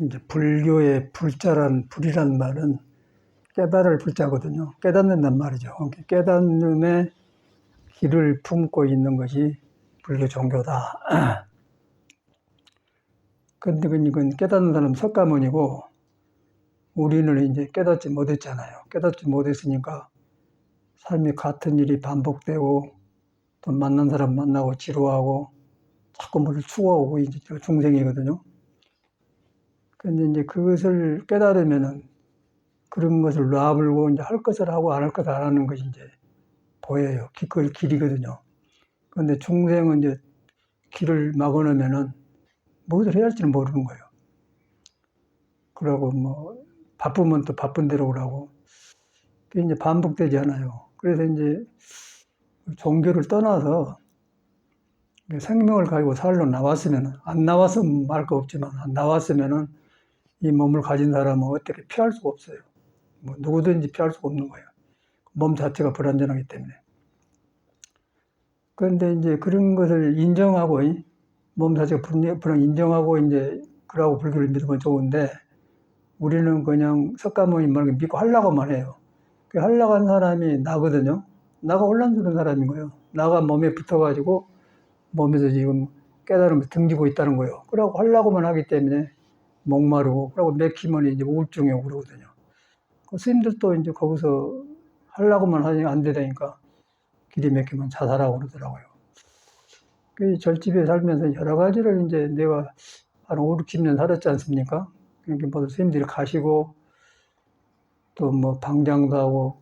이제 불교의 불이란 말은 깨달을 불자거든요. 깨닫는단 말이죠. 깨닫음의 길을 품고 있는 것이 불교 종교다. 근데 그건 깨닫는 사람은 석가모니고, 우리는 이제 깨닫지 못했잖아요. 깨닫지 못했으니까 삶이 같은 일이 반복되고, 또 만난 사람 만나고 지루하고, 자꾸 뭘 추구하고 이제 중생이거든요. 근데 이제 그것을 깨달으면은 그런 것을 놔불고 이제 할 것을 하고 안 할 것을 안 하는 것이 이제 보여요. 그걸 길이거든요. 그런데 중생은 이제 길을 막아놓으면은 무엇을 해야 할지는 모르는 거예요. 그러고 뭐 바쁘면 또 바쁜 대로 오라고. 그게 이제 반복되지 않아요. 그래서 이제 종교를 떠나서 생명을 가지고 살러 나왔으면은, 안 나왔으면 말 거 없지만, 안 나왔으면은 이 몸을 가진 사람은 어떻게 피할 수가 없어요. 뭐 누구든지 피할 수가 없는 거예요. 몸 자체가 불완전하기 때문에. 그런데 이제 그런 것을 인정하고, 몸 자체가 불안 인정하고 이제 그러고 불교를 믿으면 좋은데, 우리는 그냥 석가모니 말고 믿고 하려고만 해요. 그 하려고 한 사람이 나거든요. 나가 혼란스러운 사람인 거예요. 나가 몸에 붙어가지고 몸에서 지금 깨달음을 등지고 있다는 거예요. 그러고 하려고만 하기 때문에 목마르고, 그러고 맥히면 이제 우울증이 오고 그러거든요. 그 스님들도 이제 거기서 하려고만 하니 안 되다니까 길이 막히면 자살하고 그러더라고요. 그 절집에 살면서 여러 가지를 이제 내가 한 5, 60년 살았지 않습니까? 그러니까 뭐 스님들이 가시고 또 뭐 방장도 하고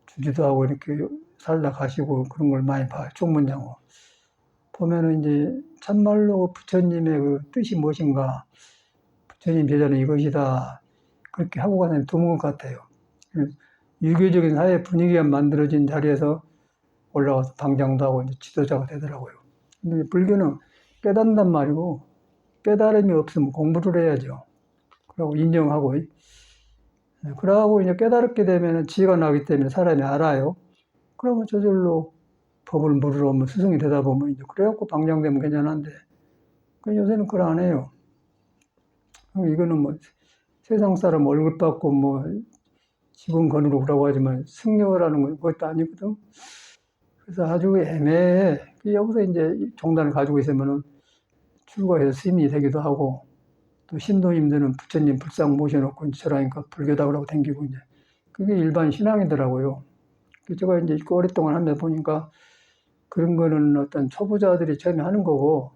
주지도 하고 이렇게 살다 가시고 그런 걸 많이 봐요. 총문장고. 보면은 이제 참말로 부처님의 그 뜻이 무엇인가, 부처님 제자는 이것이다, 그렇게 하고 가는 드문 것 같아요. 유교적인 사회 분위기가 만들어진 자리에서 올라가서 방장도 하고 이제 지도자가 되더라고요. 근데 불교는 깨닫는단 말이고, 깨달음이 없으면 공부를 해야죠. 그러고 인정하고, 그러고 이제 깨달게 되면 지혜가 나기 때문에 사람이 알아요. 그러면 저절로 법을 물으러 오면 스승이 되다 보면 이제 그래갖고 방장되면 괜찮은데, 요새는 그걸 안 해요. 이거는 뭐 세상 사람 얼굴 받고 뭐 지분 건으로 그러고 하지만 승려라는 건 그것도 아니거든. 그래서 아주 애매해. 여기서 이제 종단을 가지고 있으면은 출가해서 스님이 되기도 하고, 또 신도님들은 부처님 불상 모셔놓고 이제 저라니까 불교다 그러고 댕기고 이제 그게 일반 신앙이더라고요. 제가 이제 오랫동안 하면서 보니까 그런 거는 어떤 초보자들이 처음에 하는 거고,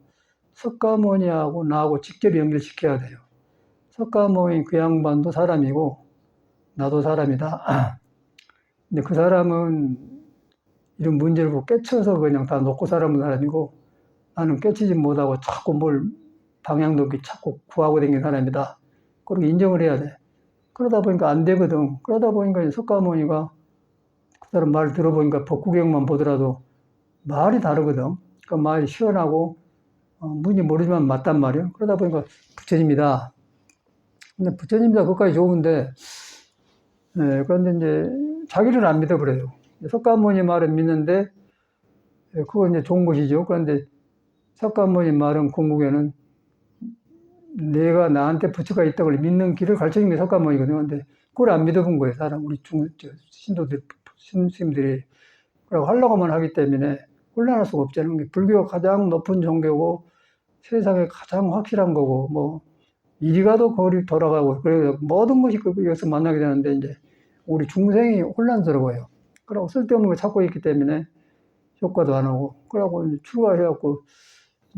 석가모니하고 나하고 직접 연결시켜야 돼요. 석가모니 그 양반도 사람이고 나도 사람이다. 근데 그 사람은 이런 문제를 보고 깨쳐서 그냥 다 놓고 살아본 사람이고, 나는 깨치지 못하고 자꾸 뭘 방향도 자꾸 구하고 다니는 사람이다. 그렇게 인정을 해야 돼. 그러다 보니까 안 되거든. 그러다 보니까 석가모니가 그 사람 말 들어보니까 법구경만 보더라도 말이 다르거든. 그 말이 시원하고 뭔지 모르지만 맞단 말이에요. 그러다 보니까 부처님이다. 근데 부처님이다 그것까지 좋은데, 네, 그런데 이제 자기를 안 믿어버려요. 석가모니 말은 믿는데, 그건 이제 좋은 것이죠. 그런데 석가모니 말은 궁극에는 내가 나한테 부처가 있다고 믿는 길을 가르쳐준 게 석가모니거든요. 근데 그걸 안 믿어본 거예요. 사람, 우리 신도들, 신스님들이. 그러고 하려고만 하기 때문에 혼란할 수가 없잖아요. 불교가 가장 높은 종교고 세상에 가장 확실한 거고, 뭐, 이리 가도 거리 돌아가고, 그래서 모든 것이 여기서 만나게 되는데, 이제 우리 중생이 혼란스러워요. 그러고 쓸데없는 걸 찾고 있기 때문에 효과도 안 하고, 그러고 출가해갖고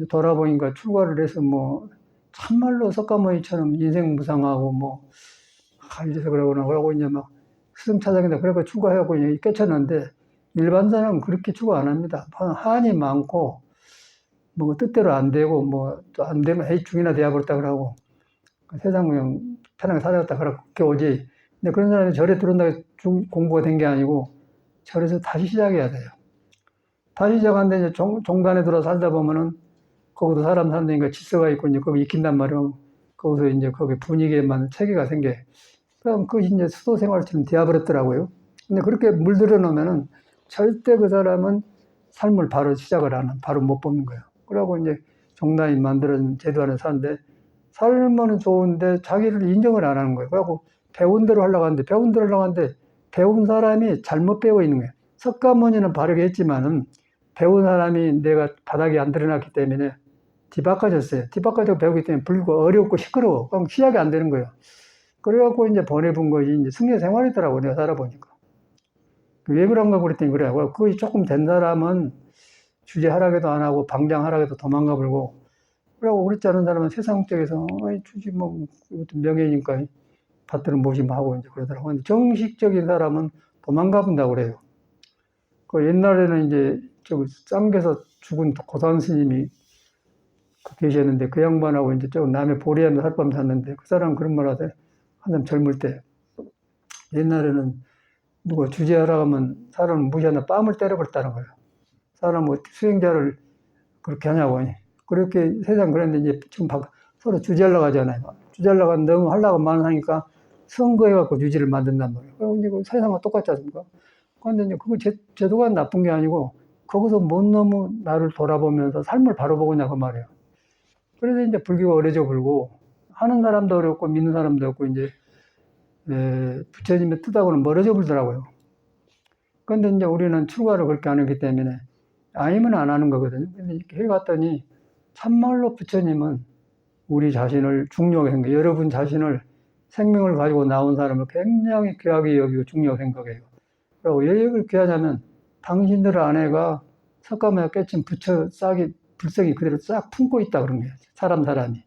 돌아보니까 출가를 해서 뭐, 참말로 석가모니처럼 인생 무상하고 뭐, 이래서 그러고 이제 막 스승 찾아낸다. 그래서 출가해갖고 이제 깨쳤는데, 일반 사람은 그렇게 출가 안 합니다. 한이 많고, 뭐 뜻대로 안 되고, 뭐 또 안 되면 에이 중이나 되어버렸다 그러고, 세상 그냥 편하게 살았다 그렇게 오지. 근데 그런 사람이 절에 들어온다고 공부가 된 게 아니고, 절에서 다시 시작해야 돼요. 다시 시작하는데 이제 종단에 들어 살다 보면은, 거기도 사람 산다니까 질서가 있고, 이제 거기 익힌단 말이에요. 거기서 이제 거기 분위기에만 체계가 생겨. 그럼 그것이 이제 수도 생활처럼 되어버렸더라고요. 근데 그렇게 물들어 놓으면은 절대 그 사람은 삶을 바로 시작을 하는, 바로 못 뽑는 거예요. 그러고 이제 종단이 만들어진 제도 안에 사는데, 살면은 좋은데 자기를 인정을 안 하는 거예요. 그래갖고 배운 대로 하려고 하는데, 배운 사람이 잘못 배워 있는 거예요. 석가모니는 바르게 했지만은, 배운 사람이 내가 바닥에 안 드러났기 때문에 뒤바꿔졌어요. 뒤바꿔져 배우기 때문에 불고 어렵고 시끄러워. 그럼 시작이 안 되는 거예요. 그래갖고 이제 보내본 것이 이제 승려 생활이더라고, 내가 살아보니까. 왜 그런가 그랬더니 그래요. 그게 조금 된 사람은 주제 하락에도 안 하고 방장 하락에도 도망가 버리고, 그러고 그렇지 않은 사람은 세상 쪽에서 주지 뭐 이것도 명예니까 받들은 모시면 하고 이제 그러더라고. 근데 정식적인 사람은 도망가 본다고 그래요. 그 옛날에는 이제 저 쌍계에서 죽은 고산 스님이 계셨는데, 그 양반하고 이제 저 남해 보리암에 살밤 샀는데, 그 사람 그런 말 하대. 한참 젊을 때. 옛날에는 누가 주제하라 하면 사람을 무시하나 뺨을 때려버렸다는 거예요. 사람 뭐 수행자를 그렇게 하냐고. 그렇게 세상 그랬는데 이제 지금 서로 주제하려고 하잖아요. 주제하려고 하면 너무 하려고 많으니까 선거해갖고 주제를 만든단 말이에요. 근데 그 세상과 똑같지 않습니까? 그런데 이제 그거 제도가 나쁜 게 아니고, 거기서 못 너무 나를 돌아보면서 삶을 바로 보고냐 그 말이에요. 그래서 이제 불교가 어려져 불고, 하는 사람도 어렵고 믿는 사람도 없고 이제 부처님의 뜻하고는 멀어져 불더라고요. 그런데 이제 우리는 출가를 그렇게 안 했기 때문에 아니면 안 하는 거거든요. 근데 이렇게 해봤더니 참말로 부처님은 우리 자신을 중요하게 생각해요. 여러분 자신을 생명을 가지고 나온 사람을 굉장히 귀하게 여기고 중요하게 생각해요. 그리고 왜 이걸 귀하냐면, 당신들 안에가 석가모니가 깨친 부처 싹이 불성이 그대로 싹 품고 있다 그런 거예요. 사람이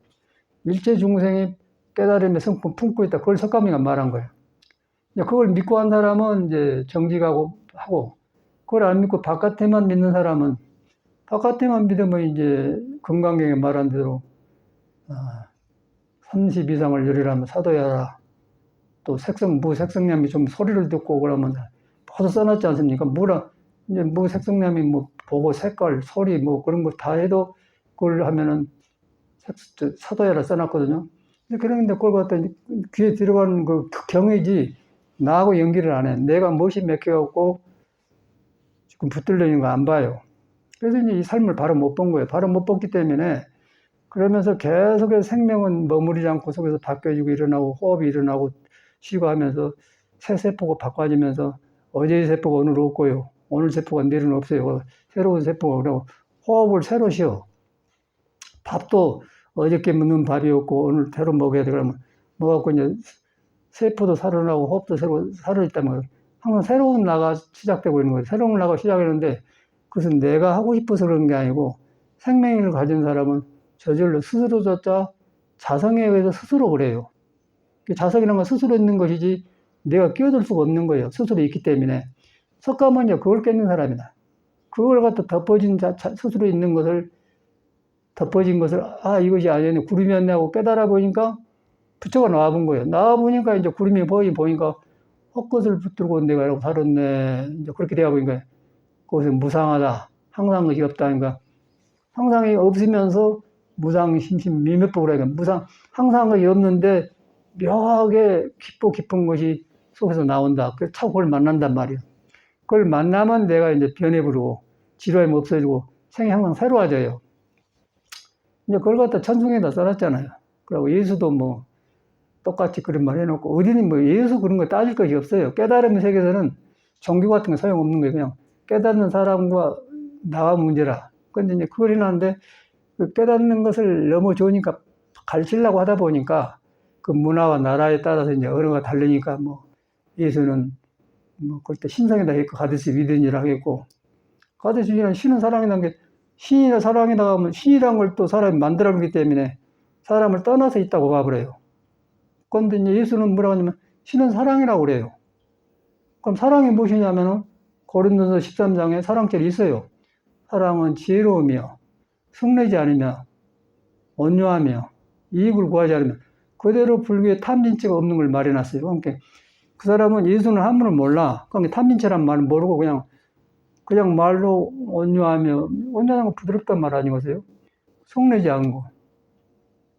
일체 중생이 깨달음의 성품 품고 있다. 그걸 석가모니가 말한 거예요. 그걸 믿고 한 사람은 이제 정직하고 하고, 그걸 안 믿고 바깥에만 믿는 사람은, 바깥에만 믿으면 이제 금강경에 말한 대로 30 이상을 열이라면 사도야라. 또 무색성념이 좀 소리를 듣고 그러면 벌써 써놨지 않습니까? 이제 무색성념이 뭐 보고 색깔, 소리 뭐 그런 거 다 해도 그걸 하면은 사도야라 써놨거든요. 그런데 그걸 갖다 귀에 들어가는 그 경이지 나하고 연기를 안 해. 내가 멋이 맥혀갖고 지금 붙들려 있는 거 안 봐요. 그래서 이제 이 삶을 바로 못 본 거예요. 바로 못 봤기 때문에, 그러면서 계속해서 생명은 머무르지 않고 속에서 바뀌어지고 일어나고 호흡이 일어나고 쉬고 하면서 새 세포가 바꿔지면서 어제의 세포가 오늘 없고요. 오늘 세포가 내일은 없어요. 새로운 세포가 오라고 호흡을 새로 쉬어. 밥도 어저께 먹는 밥이 없고 오늘 새로 먹어야 돼. 그러면 먹었고 이제 세포도 살아나고 호흡도 새로 살아있다면 항상 새로운 나가 시작되고 있는 거예요. 새로운 나가 시작했는데, 그것은 내가 하고 싶어서 그런 게 아니고, 생명을 가진 사람은 저절로 스스로조차 자성에 의해서 스스로 그래요. 자성이라는 건 스스로 있는 것이지 내가 끼어들 수가 없는 거예요. 스스로 있기 때문에. 석가모니가 그걸 깨는 사람이다. 그걸 갖다 스스로 있는 것을, 덮어진 것을, 이것이 아니네, 구름이었네 하고 깨달아 보니까 부처가 나와본 거예요. 나와보니까 이제 구름이 보이니까 헛것을 붙들고 내가 이러고 살았네. 이제 그렇게 되어 보니까 그것은 무상하다. 항상 것이 없다니까. 항상이 없으면서 무상, 심심, 미滅법으로 하니까 항상 것이 없는데 묘하게 깊은 것이 속에서 나온다. 그래서 참 그걸 만난단 말이에요. 그걸 만나면 내가 이제 변해버리고, 지루함이 없어지고, 생이 항상 새로워져요. 이제 그걸 갖다 천승에다 써놨잖아요. 그리고 예수도 뭐, 똑같이 그런 말 해놓고, 어디는 뭐 예수 그런 거 따질 것이 없어요. 깨달음의 세계에서는 종교 같은 거 소용없는 거예요. 그냥 깨닫는 사람과 나와 문제라. 근데 이제 그걸 해놨는데, 그 깨닫는 것을 너무 좋으니까 가르치려고 하다 보니까, 그 문화와 나라에 따라서 이제 언어가 다르니까, 뭐, 예수는 뭐, 그때 신성이다 했고, 가데스 위든이라 하겠고, 가데스 위든은 신은 사랑이라는 게, 신이나 사랑이다 하면 신이란 걸 또 사람이 만들어내기 때문에 사람을 떠나서 있다고 봐버려요. 그런데 이제 예수는 뭐라고 하냐면, 신은 사랑이라고 그래요. 그럼 사랑이 무엇이냐면은, 고린도서 13장에 사랑절이 있어요. 사랑은 지혜로우며, 성내지 않으며, 온유하며, 이익을 구하지 않으며, 그대로 불교에 탐진치가 없는 걸 말해놨어요. 그러니까 그 사람은 예수는 한문을 몰라. 그러니까 탐진치란 말을 모르고 그냥 말로 온유하다는 건 부드럽단 말 아니겠어요? 성내지 않고,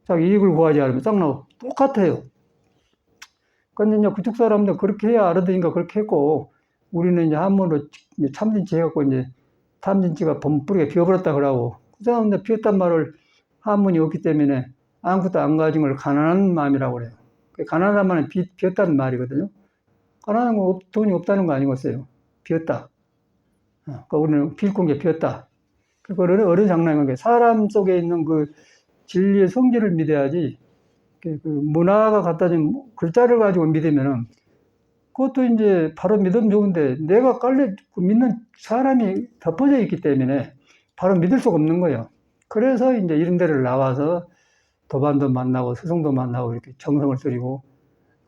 자기 이익을 구하지 않으면 딱 나오고, 똑같아요. 근데 이제 그쪽 사람들 그렇게 해야 알아듣으니까 그렇게 했고, 우리는 이제 한문으로 참진치 해갖고 이제 탐진치가 뿌리가 비어버렸다 그러고, 그 사람들 비었단 말을 한문이 없기 때문에 아무것도 안 가진 걸 가난한 마음이라고 그래요. 가난한 말은 비었다는 말이거든요. 가난한 건 돈이 없다는 거 아니겠어요? 비었다. 그러니까 우리는 빌꾼 게 비었다. 그거를 어른 장난인 게 사람 속에 있는 그 진리의 성질을 믿어야지 그 문화가 갖다 준 글자를 가지고 믿으면은 그것도 이제 바로 믿으면 좋은데 내가 믿는 사람이 덮어져 있기 때문에 바로 믿을 수가 없는 거예요. 그래서 이제 이런 데를 나와서 도반도 만나고 스승도 만나고 이렇게 정성을 들이고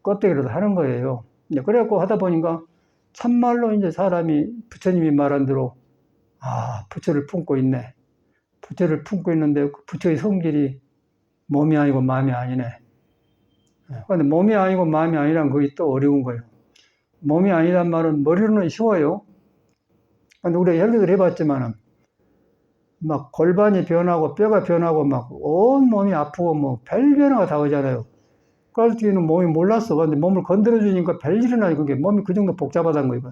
껍데기라도 하는 거예요. 이제 그래갖고 하다 보니까 참말로 이제 사람이 부처님이 말한 대로 부처를 품고 있네. 부처를 품고 있는데 그 부처의 성질이 몸이 아니고 마음이 아니네. 그런데 몸이 아니고 마음이 아니란 그게 또 어려운 거예요. 몸이 아니란 말은 머리로는 쉬워요. 근데 우리가 혈기를 해봤지만은 막 골반이 변하고 뼈가 변하고 막 온 몸이 아프고 뭐 별 변화가 다 오잖아요. 그럴 때는 몸이 몰랐어. 근데 몸을 건드려주니까 별일이 나요. 그게 몸이 그 정도 복잡하다는 거예요.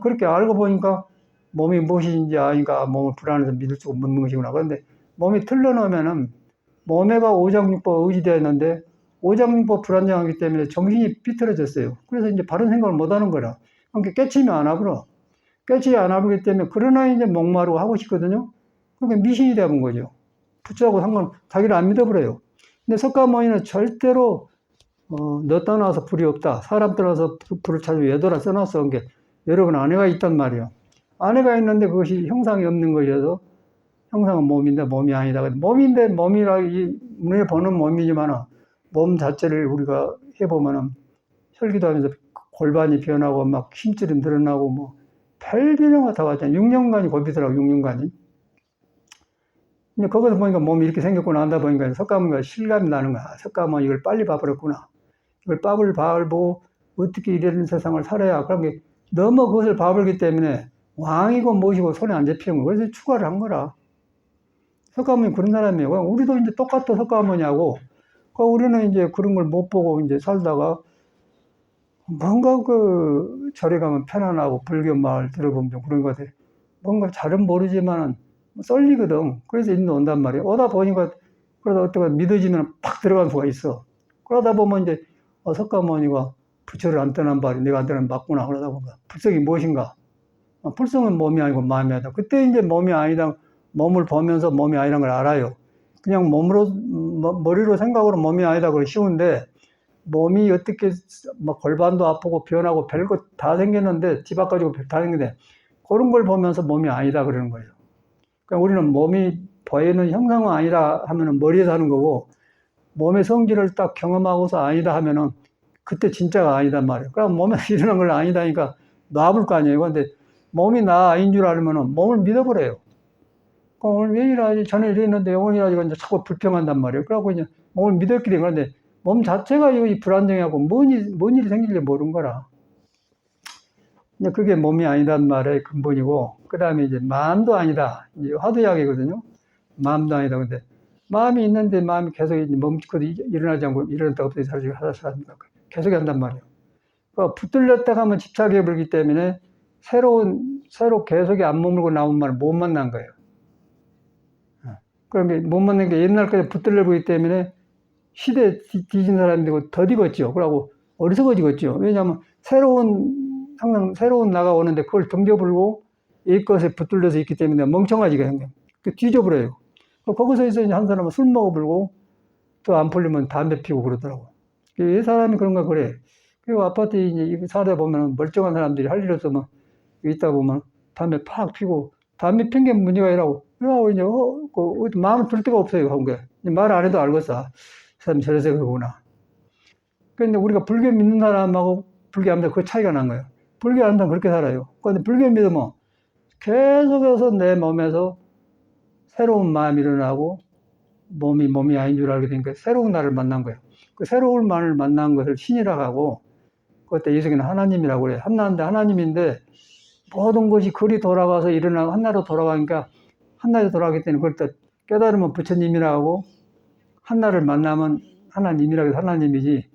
그렇게 알고 보니까 몸이 무엇인지 아니까 몸을 불안해서 믿을 수가 없는 것이구나. 그런데 몸이 틀려놓으면은 몸에가 오장육부가 의지되어 있는데 오장육부가 불안정하기 때문에 정신이 삐뚤어졌어요. 그래서 이제 바른 생각을 못 하는 거라. 그러니까 깨치면 안 하버려. 깨치지 안 하버리기 때문에 그러나 이제 목마르고 하고 싶거든요. 그러니까 미신이 되는 거죠. 부처하고 상관, 자기를 안 믿어버려요. 근데 석가모니는 절대로 너 떠나서 불이 없다. 사람 떠나서 불을 찾으면 외도라 써놨어. 게 여러분 아내가 있단 말이에요. 아내가 있는데 그것이 형상이 없는 것이어서 형상은 몸인데 몸이 아니다. 몸인데 몸이라 눈에 보는 몸이지만 몸 자체를 우리가 해보면은 혈기도 하면서 골반이 변하고 막 힘줄이 늘어나고 뭐 별변화가 다 왔잖아요. 6년간이 걸리더라고 6년간이. 근데 거기서 보니까 몸이 이렇게 생겼구나 한다 보니까 석가모니가 실감이 나는 거야. 석가모니 이걸 빨리 봐버렸구나. 이걸 밥을 봐보고 어떻게 이런 세상을 살아야 그런 게 너무 그것을 봐버리기 때문에 왕이고 무엇이고 손에 안 잡히는 거야. 그래서 추가를 한 거라. 석가모니 그런 사람이에요. 우리도 이제 똑같아 석가모니하고. 우리는 이제 그런 걸 못 보고 이제 살다가 뭔가 그 절에 가면 편안하고 불교 말 들어보면 좀 그런 것 같아. 뭔가 잘은 모르지만은 썰리거든. 그래서 인도 온단 말이에요. 오다 보니까 그러다 어떻게 믿어지면 팍 들어간 수가 있어. 그러다 보면 이제 석가모니가 부처를 안 떠난 바리 내가 안 떠난 맞구나. 그러다 보니까 불성이 무엇인가? 불성은 몸이 아니고 마음이 아니다. 그때 이제 몸이 아니다. 몸을 보면서 몸이 아니란 걸 알아요. 그냥 머리로 생각으로 몸이 아니다. 그래 쉬운데 몸이 어떻게 막 골반도 아프고 변하고 별것 다 생겼는데 집 앞가지고 다 생겼는데 그런 걸 보면서 몸이 아니다 그러는 거예요. 그러니까 우리는 몸이 보이는 형상은 아니다 하면은 머리에서 하는 거고 몸의 성질을 딱 경험하고서 아니다 하면은 그때 진짜가 아니단 말이에요. 그럼 몸에서 일어난 걸 아니다니까 놔볼 거 아니에요. 근데 몸이 나 아닌 줄 알면은 몸을 믿어버려요. 오늘 왜 이러지? 전에 이랬는데 오늘 이러지? 이제 자꾸 불평한단 말이에요. 그래갖고 이제 몸을 믿었기 때문에 그런데 몸 자체가 이 불안정하고 뭔 일이 생길지 모르는 거라. 그게 몸이 아니란 말의 근본이고, 그 다음에 이제 마음도 아니다. 이제 화두약이거든요. 마음도 아니다. 근데 마음이 있는데 마음이 계속 멈추고 일어나지 않고 일어났다 없더니 사라집니다. 계속 한단 말이에요. 그러니까 붙들렸다 하면 집착해 버리기 때문에 새로 계속이 안 머물고 나온 말을 못 만난 거예요. 그러면 못 만난 게 옛날까지 붙들려 보기 때문에 시대에 뒤진 사람이 되고 더디겠죠. 그러고 어리석어지겠죠. 왜냐하면 항상 새로운 나가 오는데 그걸 덤벼불고 이것에 붙들려서 있기 때문에 멍청하지가 생겨요. 뒤져버려요. 거기서 이제 한 사람은 술 먹어불고 또 안 풀리면 담배 피우고 그러더라고. 이 사람이 그런가 그래. 그리고 아파트에 이제 살다 보면 멀쩡한 사람들이 할 일 없으면 있다 보면 담배 팍 피고 담배 핀 게 문제가 아니라고. 그러고 이제 마음을 둘 데가 없어요. 그런 게. 말 안 해도 알겠어. 사람이 저래서 그러구나. 그런데 우리가 불교 믿는 사람하고 불교 안 믿는 그 차이가 난 거예요. 불교 안 믿는 그렇게 살아요. 그런데 불교 믿으면 계속해서 내 몸에서 새로운 마음이 일어나고 몸이 아닌 줄 알게 되니까 새로운 나를 만난 거예요. 그 새로운 나를 만난 것을 신이라고 하고 그때 예수님은 하나님이라고 그래요. 하나님인데 모든 것이 그리 돌아가서 일어나고 한나로 돌아가니까 한나로 돌아가기 때문에 그걸 또 깨달으면 부처님이라고 하고 한나를 만나면 하나님이라고 해서 하나님이지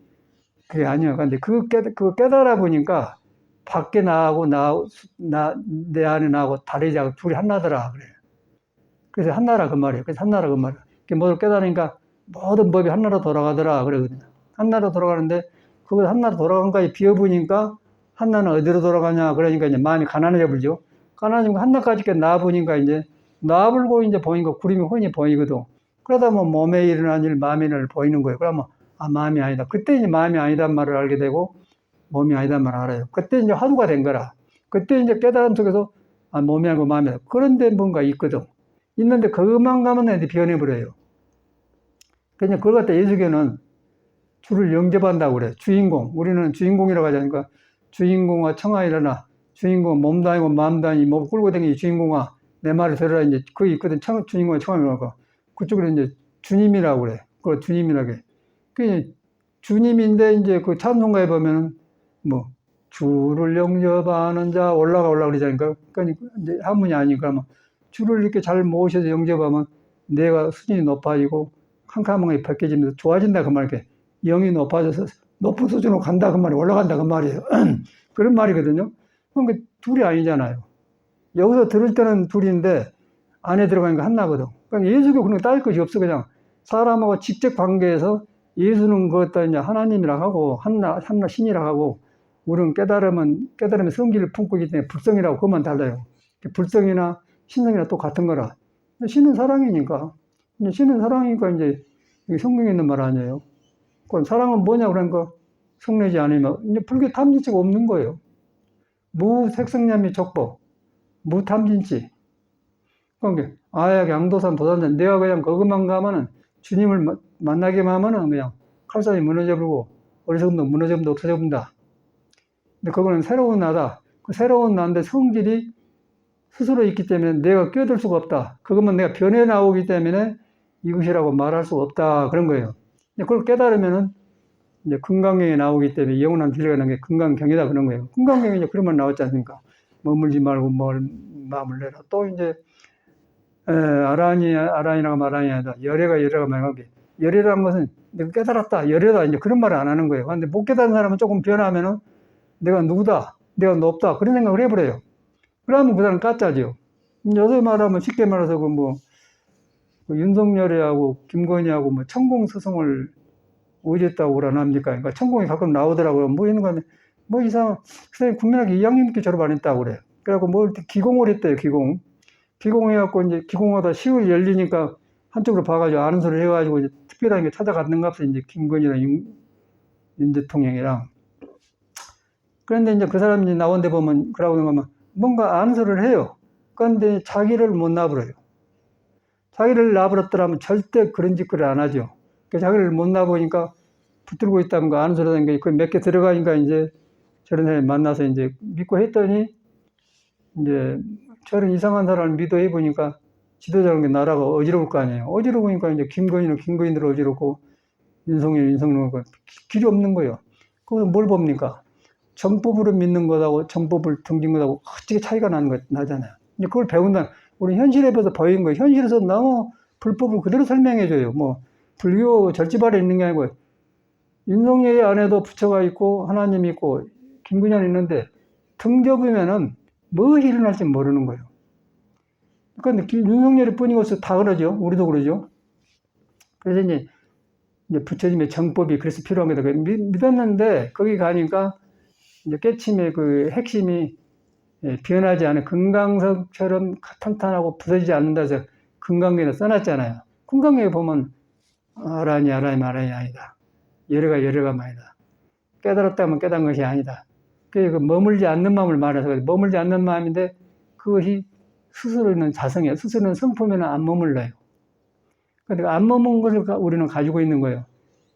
그게 아니에요. 근데 그거 깨달아 보니까 밖에 나하고 내 안에 나하고 다르지 않고 둘이 한나더라 그래요. 그래서 한나라 그 말이에요. 그래서 한나라 그 말이에요. 그걸 깨달으니까 모든 법이 한나라 돌아가더라 그러거든요. 한나라 돌아가는데 그거 한나라 돌아간 까지 비워보니까 한나는 어디로 돌아가냐 그러니까 이제 마음이 가난해져 버리죠. 가난해지고 한나까지 나와보니까 이제 나불고 이제 보니까 구름이 훤히 보이거든. 그러다 뭐 몸에 일어난 일, 마음에 일어난 일 보이는 거예요. 그러면 아 마음이 아니다. 그때 이제 마음이 아니란 말을 알게 되고 몸이 아니란 말을 알아요. 그때 이제 화두가 된 거라. 그때 이제 깨달음 속에서 아 몸이 아니고 마음이다. 그런데 뭔가 있거든. 있는데 그것만 가면 애들이 변해버려요. 그냥 그걸 갖다 예수교는 주를 영접한다고 그래. 주인공. 우리는 주인공이라고 하지 않으니까 주인공아 청하이라나 주인공 몸도 아니고 마음도 아니고 뭐 끌고 다니는 주인공아 내 말을 들으라 이제 그게 있거든. 주인공의 청하이라고. 그쪽으로 이제 주님이라고 그래. 그걸 주님이라고 해. 그 주님인데 이제 그 찬송가에 보면은 뭐 주를 영접하는 자 올라가 그러잖아요. 그러니까 이제 한문이 아니니까 뭐 주를 이렇게 잘 모셔서 영접하면 내가 수준이 높아지고 캄캄하게 벗겨지면서 좋아진다 그 말이에요. 영이 높아져서 높은 수준으로 간다 그 말이에요. 올라간다 그 말이에요. 그런 말이거든요. 그러니까 둘이 아니잖아요. 여기서 들을 때는 둘인데 안에 들어가니까 하나거든. 그러니까 예수교 그런 거 따질 것이 없어. 그냥 사람하고 직접 관계에서 예수는 그것도 이제 하나님이라 하고 한나 신이라 하고 우리는 깨달으면 성질을 품고 있기 때문에 불성이라고 그것만 달라요. 불성이나 신성이나 또 같은 거라. 신은 사랑이니까. 신은 사랑이니까 이제 성경에 있는 말 아니에요. 그럼 사랑은 뭐냐 그러니까 성내지 않으면 이제 불교 탐진치가 없는 거예요. 무색성념이 족보, 무탐진치. 그러니까 아약 양도산 도산전 내가 그냥 그것만 가면은 주님을 만나기만 하면은 그냥 칼산이 무너져버리고 어리석음도 무너져버리고 없어져 본다. 근데 그거는 새로운 나다. 그 새로운 나인데 성질이 스스로 있기 때문에 내가 끼어들 수가 없다. 그것만 내가 변해 나오기 때문에 이것이라고 말할 수가 없다. 그런 거예요. 그걸 깨달으면은 이제 금강경에 나오기 때문에 영원한 길이가 나는 게 금강경이다 그런 거예요. 금강경에 이제 그런 말 나왔지 않습니까? 머물지 말고 마음을 내라. 또 이제 아란이라고 말하니 아니다. 열애가 말하는 게 열애라는 것은 내가 깨달았다. 열애다. 이제 그런 말을 안 하는 거예요. 근데 못 깨달은 사람은 조금 변하면은 내가 누구다. 내가 높다. 그런 생각을 해버려요. 그러면 그 사람 가짜죠. 요새 말하면 쉽게 말해서 그 윤석열이하고 김건희하고 뭐 천공스승을 어디했다고 그러납니까? 그러니까 천공이 가끔 나오더라고요. 뭐 이런 거는 뭐 이상 선생님 국민학교 2학년밖에 졸업 안 했다고 그래. 그래갖고 뭐 기공을 했대요. 기공해갖고 이제 기공하다 시골이 열리니까 한쪽으로 봐가지고 아는 소리를 해가지고 이제 특별한 게 찾아갔는가 보다 이제 김건희랑 윤 대통령이랑. 그런데 이제 그 사람이 나온 데 보면 그러고 보면 뭔가 아는 소리를 해요. 그런데 자기를 못 놔버려요. 자기를 놔버렸더라면 절대 그런 짓거리를 안 하죠. 자기를 못 놔보니까 붙들고 있다는 거 아는 소리 하는 게 몇 개 들어가니까 이제 저런 사람이 만나서 이제 믿고 했더니 이제 저런 이상한 사람을 믿어 해보니까 지도자라는 게 나라가 어지러울 거 아니에요. 어지러우니까 이제 김건희대로 어지럽고 윤석열은 길이 없는 거예요. 그래서 뭘 봅니까? 정법으로 믿는 것하고 정법을 등진 것하고 어떻게 차이가 나잖아요. 이제 그걸 배운다. 우리 현실에 비해서 보이는 거예요. 현실에서 너무 불법을 그대로 설명해줘요. 뭐 불교 절집 아래 있는 게 아니고 윤석열이 안에도 부처가 있고 하나님이 있고 김근현이 있는데 등 접으면은 무엇이 일어날지 모르는 거예요. 그런데 윤석열이 뿐이고 다 그러죠. 우리도 그러죠. 그래서 이제 부처님의 정법이 그래서 필요한 거다. 믿었는데 거기 가니까 이제 깨침의 그 핵심이 변하지 않은 금강석처럼 탄탄하고 부서지지 않는다 해서 금강경에 써놨잖아요. 금강경에 보면 아란이 아니다. 열애가 아니다. 깨달았다면 깨달은 것이 아니다. 그 머물지 않는 마음을 말해서 머물지 않는 마음인데 그것이 스스로는 자성이에요. 스스로는 성품에는 안 머물러요. 그러니까 안 머문 것을 우리는 가지고 있는 거예요.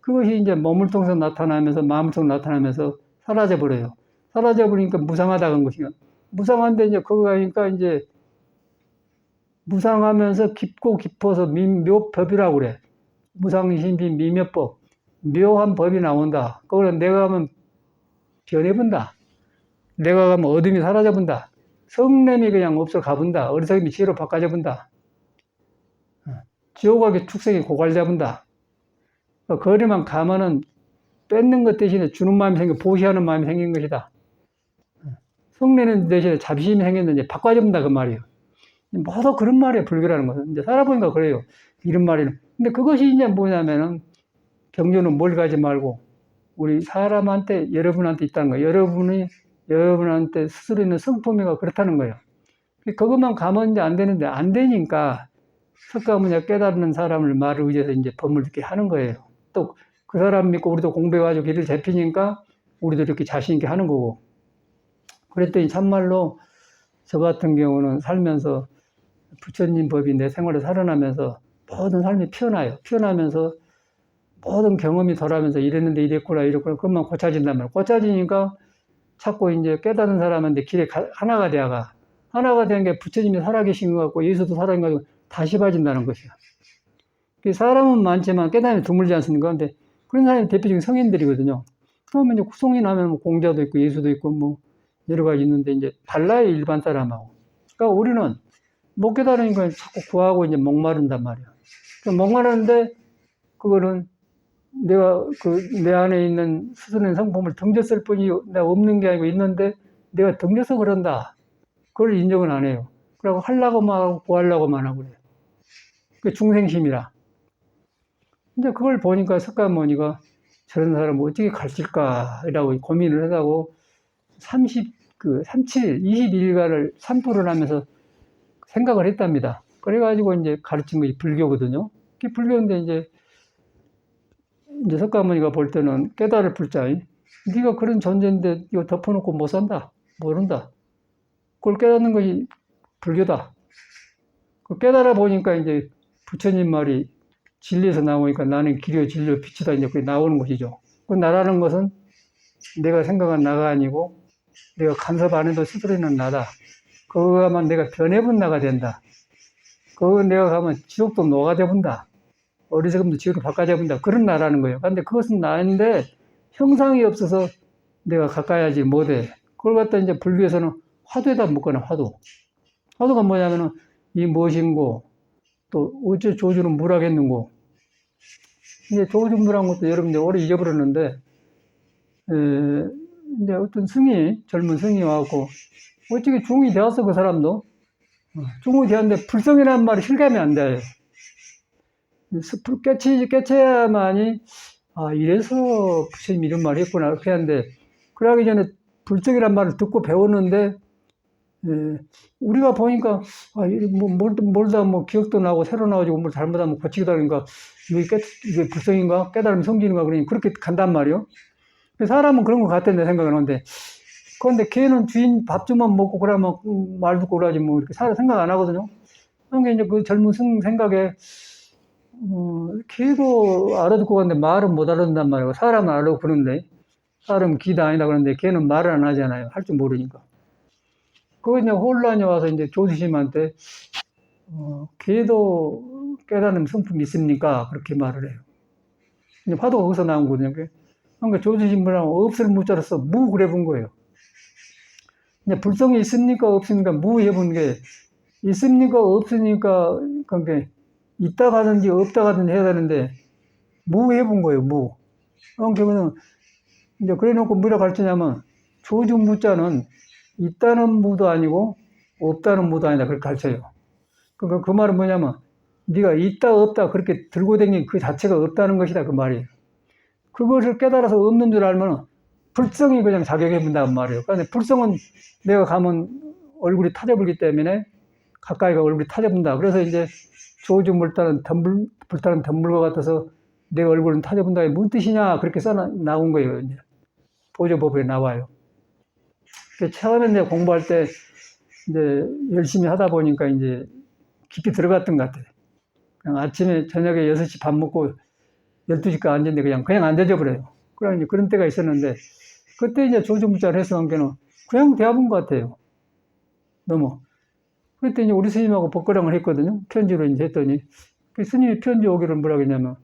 그것이 이제 몸을 통해서 나타나면서 마음을 통해서 나타나면서 사라져버려요. 사라져버리니까 무상하다 그런 것이요. 무상한데 이제 그거 가니까 이제 무상하면서 깊고 깊어서 묘법이라고 그래. 무상신비 미묘법. 묘한 법이 나온다. 그거는 내가 가면 변해본다. 내가 가면 어둠이 사라져본다. 성냄이 그냥 없어 가본다. 어리석음이 지혜로 바꿔져본다. 지옥하게 축생이 고갈잡은다. 거리만 가면은 뺏는 것 대신에 주는 마음이 보시하는 마음이 생긴 것이다. 성내는 대신에 자비심이 생겼는데 바꿔줍니다 그 말이에요. 모두 그런 말이에요. 불교라는 것은. 이제 살아보니까 그래요. 이런 말이 근데 그것이 이제 뭐냐면은 경주는 뭘 가지 말고 우리 사람한테 여러분한테 있다는 거예요. 여러분한테 스스로 있는 성품이가 그렇다는 거예요. 그것만 가면 이제 안 되는데 안 되니까 석가모니가 깨닫는 사람을 말을 의지해서 이제 법을 듣게 하는 거예요. 또 그 사람 믿고 우리도 공부해가지고 길을 잡히니까 우리도 이렇게 자신 있게 하는 거고. 그랬더니 참말로 저 같은 경우는 살면서 부처님 법이 내 생활에 살아나면서 모든 삶이 피어나요. 피어나면서 모든 경험이 덜하면서 이랬는데 이랬구나 그것만 고쳐진단 말이에요. 고쳐지니까 자꾸 이제 깨닫는 사람한테 길에 하나가 되어가. 하나가 된 게 부처님이 살아계신 것 같고 예수도 살아계신 것 같고 다시 봐진다는 것이야. 사람은 많지만 깨달음이 드물지 않습니까? 근데 그런 사람이 대표적인 성인들이거든요. 그러면 이제 성인 하면 공자도 있고 예수도 있고 뭐 여러 가지 있는데 이제 달라요, 일반 사람하고. 그러니까 우리는 못 깨달으니까 자꾸 구하고 이제 목마른단 말이야. 목마르는데 그거는 내가 내 안에 있는 스스로의 성품을 덩졌을 뿐이 내가 없는 게 아니고 있는데 내가 덩져서 그런다. 그걸 인정은 안 해요. 그러고 하려고만 하고 구하려고만 하고 그래요. 그 중생심이라. 근데 그걸 보니까 석가모니가 저런 사람을 어떻게 가르칠까라고 고민을 하다고 21일간을 산불을 하면서 생각을 했답니다. 그래가지고 이제 가르친 것이 불교거든요. 그게 불교인데 이제 석가모니가 볼 때는 깨달을 불자. 네가 그런 존재인데 이거 덮어놓고 못 산다. 모른다. 그걸 깨닫는 것이 불교다. 그 깨달아 보니까 이제 부처님 말이 진리에서 나오니까 나는 길이요 진리요 빛이다 이제 그게 나오는 것이죠. 그 나라는 것은 내가 생각한 나가 아니고 내가 간섭 안 해도 스스로 있는 나다. 그거 가면 내가 변해본 나가 된다. 그거 내가 가면 지옥도 노가 돼본다. 어리석음도 지옥으로 바꿔져본다. 그런 나라는 거예요. 근데 그것은 나인데 형상이 없어서 내가 가까이 하지 못해. 그걸 갖다 이제 불교에서는 화두에다 묶거나 화두. 화두가 뭐냐면은 이 무엇인고 또 어째 조주는 물하겠는고. 이제 조주 물한 것도 여러분들 오래 잊어버렸는데 이제 어떤 젊은 승이 와갖고 어떻게 중이 되었어 그 사람도. 중이 되었는데 불성이라는 말이 실감이 안 돼요. 깨쳐야만이 이래서 부처님 이런 말을 했구나 이렇게 하는데 그러기 전에 불성이란 말을 듣고 배웠는데 우리가 보니까 몰다 뭐 기억도 나고 새로 나와지고 뭘 잘못하면 고치기도 하니까 이게 불성인가 깨달음 성질인가 그러니 그렇게 간단 말이요. 사람은 그런 것 같아 내 생각은 하는데 그런데 걔는 주인 밥 좀만 먹고 그러면 말 듣고 그러지 뭐 이렇게 생각 안 하거든요. 그러니까 이제 그 젊은 승 생각에 걔도 알아듣고 가는데 말은 못 알아듣는단 말이에요. 사람은 알아듣고 그러는데 사람은 기도 아니다 그러는데 걔는 말을 안 하잖아요. 할 줄 모르니까. 그거 이제 혼란이 와서 이제 조수심한테 걔도 깨닫는 성품이 있습니까? 그렇게 말을 해요. 이제 화두가 거기서 나온 거거든요. 그러니까 조수심이랑 없을 무자로서 무 그래 본 거예요. 이제 불성이 있습니까? 없습니까? 무 해본 게 있습니까? 없으니까 그러니까 있다 가든지 없다 가든지 해야 되는데 무 해본 거예요. 무. 그러니까 이제 그래놓고 뭐라 가르치냐면 조주 무자는 있다는 무도 아니고 없다는 무도 아니다 그렇게 가르쳐요. 그러니까 그 말은 뭐냐면 네가 있다 없다 그렇게 들고 다니는 그 자체가 없다는 것이다 그 말이에요. 그것을 깨달아서 없는 줄 알면 불성이 그냥 작용해 본다는 말이에요. 그런데 불성은 내가 가면 얼굴이 타져불기 때문에 가까이 가 얼굴이 타져본다. 그래서 이제 조주 불타는 덤불과 같아서 내 얼굴은 타져본다. 무슨 뜻이냐 그렇게 나온 거예요. 이제 보조법에 나와요. 처음에 이제 공부할 때 이제 열심히 하다 보니까 이제 깊이 들어갔던 것 같아요. 그냥 아침에 저녁에 6시 밥 먹고 12시까지 앉았는데 그냥 앉아져 버려요. 그래 이제 그런 때가 있었는데 그때 이제 조주무자를 해석한 게는 그냥 대화본 것 같아요. 너무. 그때 이제 우리 스님하고 법거랑을 했거든요. 편지로 이제 했더니 그 스님이 편지 오기를 뭐라고 했냐면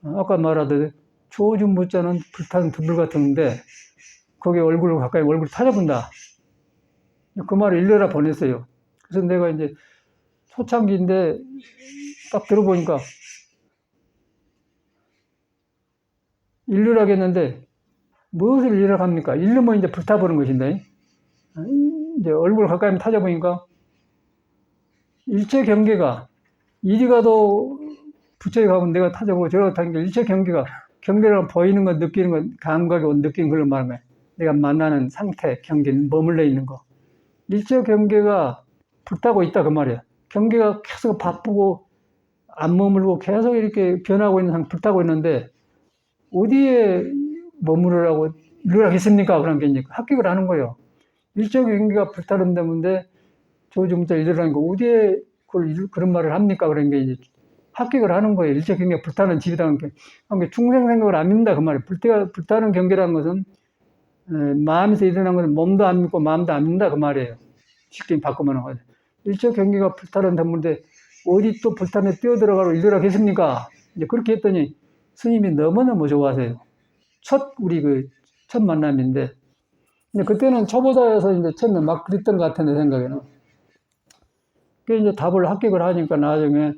아까 말하듯 조주무자는 불타는 덤불 같은데 거기에 가까이 얼굴을 찾아본다. 그 말을 일러라 보냈어요. 그래서 내가 이제 초창기인데 딱 들어보니까 일러라겠는데 무엇을 일러라 합니까? 일르면 이제 불타보는 것인데 이제 얼굴 가까이 찾아보니까 일체 경계가 이리 가도 부처에 가면 내가 타져보고 저러고 타는 게 일체 경계라고 보이는 거, 느끼는 거, 감각이 온 느끼는 걸 말하는 거야. 내가 만나는 상태, 경계, 머물러 있는 거. 일체 경계가 불타고 있다 그 말이야. 경계가 계속 바쁘고 안 머물고 계속 이렇게 변하고 있는 상태, 불타고 있는데 어디에 머무르라고 일어나겠습니까? 그런 게 이제 합격을 하는 거예요. 일체 경계가 불타는 데문데 조주문자 일어나는 거 어디에 그런 말을 합니까? 그런 게 이제 합격을 하는 거예요. 일체 경계가 불타는 집이라는 게. 그러니까 중생생각을 안 믿는다 그 말이에요. 불타는 경계라는 것은 마음에서 일어난 것은 몸도 안 믿고 마음도 안 믿는다 그 말이에요. 쉽게 바꾸면 일체 경계가 불타는 데문데 어디 또 불타면 뛰어들어가고 일어나겠습니까? 이제 그렇게 했더니 스님이 너무너무 좋아하세요. 첫 만남인데. 근데 그때는 초보자여서 이제 처음에 막 그랬던 것 같은데, 생각에는. 그 이제 답을 합격을 하니까 나중에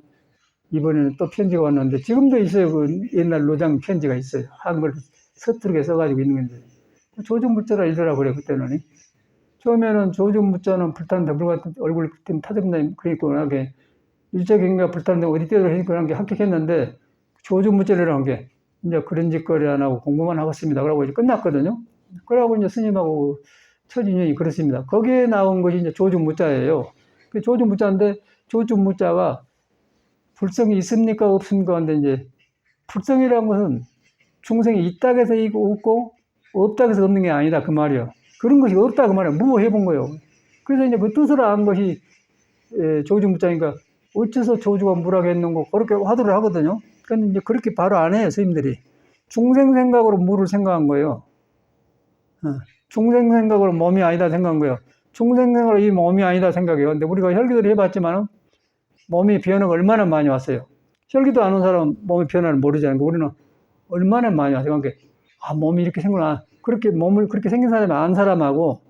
이번에는 또 편지가 왔는데, 지금도 있어요. 그 옛날 노장 편지가 있어요. 한글 서투르게 써가지고 있는 건데. 조중무자라 이러라 그래, 그때는. 처음에는 조중무자는 불타는데 물같은 얼굴 때문에 타정다니, 그러니까 워낙에 일제 경계가 불타는데 어디 뛰어들어 하니까 그런 게 합격했는데, 조중무자라는 게 이제 그런 짓거리 안 하고 공부만 하겠습니다. 그러고 이제 끝났거든요. 그러고 이제 스님하고 첫 인연이 그렇습니다. 거기에 나온 것이 이제 조중무자예요. 그 조중무자인데, 조중무자가 불성이 있습니까? 없습니까? 근데 이제 불성이라는 것은 중생이 있다 해서 없고 없다 해서 없는 게 아니다 그 말이에요. 그런 것이 없다 그 말이에요. 무해본 거예요. 그래서 이제 그 뜻을 안 것이 조중무자니까 어째서 조주가 무라겠는고 그렇게 화두를 하거든요. 그런데 이제 그렇게 바로 안 해요, 스님들이. 중생 생각으로 무를 생각한 거예요. 중생 생각으로 몸이 아니다 생각한 거예요. 중생 생각으로 이 몸이 아니다 생각해요. 근데 우리가 혈기들을 해봤지만 몸이 변화가 얼마나 많이 왔어요. 혈기도 안 온 사람은 몸의 변화를 모르잖아요. 우리는 얼마나 많이 왔어요. 그러니까 몸이 이렇게 그렇게 몸을 그렇게 생긴 사람이 안 사람하고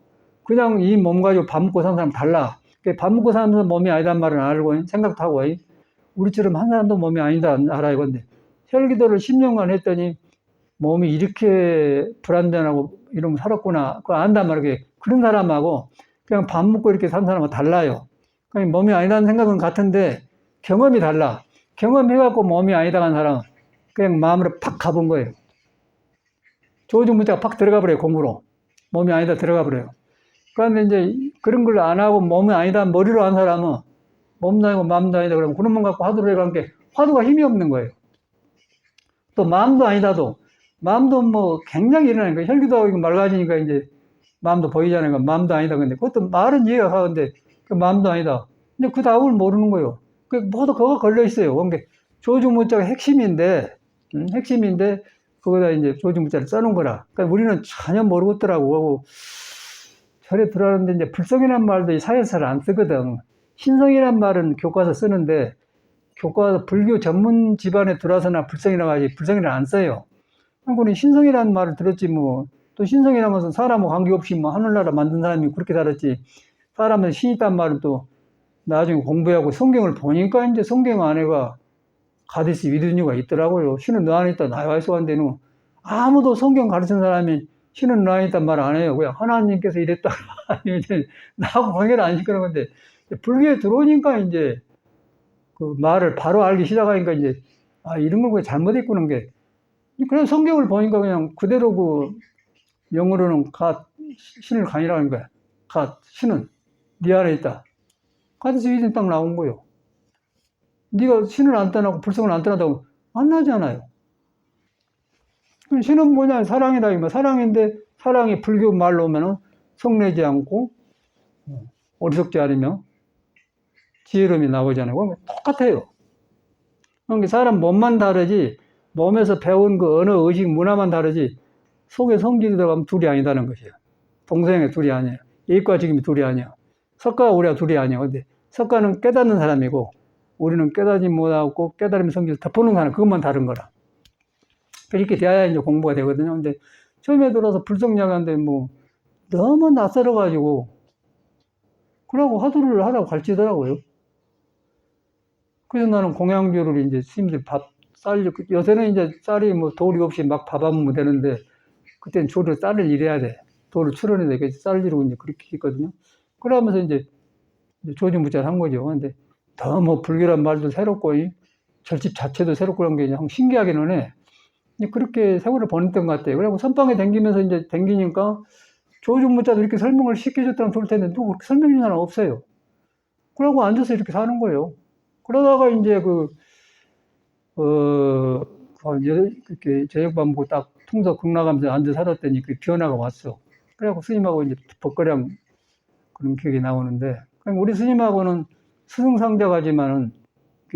그냥 이 몸 가지고 밥 먹고 사는 사람 달라. 밥 먹고 사면서 몸이 아니란 말은 알고 생각도 하고 우리처럼 한 사람도 몸이 아니다 알아요. 근데 혈기도를 10년간 했더니 몸이 이렇게 불안전하고 이러면 살았구나. 그거 안단 말이에요. 그런 사람하고 그냥 밥 먹고 이렇게 산 사람하고 달라요. 그냥 몸이 아니라는 생각은 같은데 경험이 달라. 경험해갖고 몸이 아니다 한 사람은 그냥 마음으로 팍 가본 거예요. 조중무자가 팍 들어가 버려요, 공부로. 몸이 아니다 들어가 버려요. 그런데 이제 그런 걸 안 하고 몸이 아니다 머리로 한 사람은 몸도 아니고 마음도 아니다 그러면 그런 만 갖고 화두를 해간 게 화두가 힘이 없는 거예요. 또 마음도 아니다도 마음도 뭐 굉장히 일어나니까 혈기도 하고 맑아지니까 이제 마음도 보이잖아요. 마음도 아니다. 근데 그것도 말은 이해가 가는데 그 마음도 아니다. 근데 그 다음을 모르는 거예요. 그 모두 그거 걸려 있어요. 그러니까 조주무자가 핵심인데 그거다 이제 조주무자를 써놓은 거라. 그러니까 우리는 전혀 모르겠더라고. 절에 들어가는데 이제 불성이란 말도 이 사회에서 안 쓰거든. 신성이란 말은 교과서 쓰는데 교과서 불교 전문 집안에 들어와서나 불성이라고 하지 불성이라 안 써요. 한국은 신성이라는 말을 들었지 뭐. 또 신성이라는 것은 사람하고 관계없이 뭐 하늘나라 만든 사람이 그렇게 살았지. 사람은 신 있단 말은 또 나중에 공부하고 성경을 보니까 이제 성경 안에가 가디스 위드뉴가 있더라고요. 신은 너 안에 있다 나와 있어 한데는 아무도 성경 가르치는 사람이 신은 너 안에 있단 말 안 해요. 그냥 하나님께서 이랬다. 이제 나하고 관계를 안 시키는 건데 불교에 들어오니까 이제 그 말을 바로 알기 시작하니까 이제 이런 걸 잘못했구나 게 그냥 성경을 보니까 그냥 그대로 그 영어로는 신을 간이라고 하는 거야. 신은 네 안에 있다. 가디스 위드뉴 딱 나온 거예요. 네가 신을 안 떠나고 불성을 안 떠나다고 만나잖아요. 신은 뭐냐? 사랑이다. 이거 사랑인데 사랑이 불교 말로 오면은 성내지 않고 어리석지 않으며 지혜로움이 나오잖아요. 똑같아요. 그러니까 사람 몸만 다르지 몸에서 배운 그 언어, 의식, 문화만 다르지 속에 성질이 들어가면 둘이 아니다는 것이에요. 동생의 둘이 아니에요. 이익과 직임이 둘이 아니에요. 석가와 우리가 둘이 아니에요. 근데 석가는 깨닫는 사람이고 우리는 깨닫지 못하고 깨달음의 성질을 덮어놓은 사람, 그것만 다른 거라. 이렇게 돼야 이제 공부가 되거든요. 근데 처음에 들어서 불성약한데 뭐 너무 낯설어가지고 그러고 화두를 하라고 가르치더라고요. 그래서 나는 공양주를 이제 스님들 요새는 이제 쌀이 뭐 돌이 없이 막 밥 안 먹으면 되는데 그때는 쌀을 일해야 돼. 돌을 출원해야 돼. 쌀을 이루고 이제 그렇게 했거든요. 그러면서 이제 조지무자를 한 거죠. 근데 더 뭐 불교란 말도 새롭고 절집 자체도 새롭고 그런 게 그냥 신기하기는 해. 그렇게 세월을 보냈던 것 같아요. 그리고 선방에 댕기면서 이제 댕기니까 조중무자도 이렇게 설명을 쉽게 해줬다면 좋을 텐데 누구 그렇게 설명해주는 사람 없어요. 그러고 앉아서 이렇게 사는 거예요. 그러다가 이제 이렇게 저녁밥 먹고 딱 통서 극락하면서 앉아 살았더니 그 변화가 왔어. 그래갖고 스님하고 이제 벗거량 그런 기억이 나오는데, 우리 스님하고는 스승상자가지만은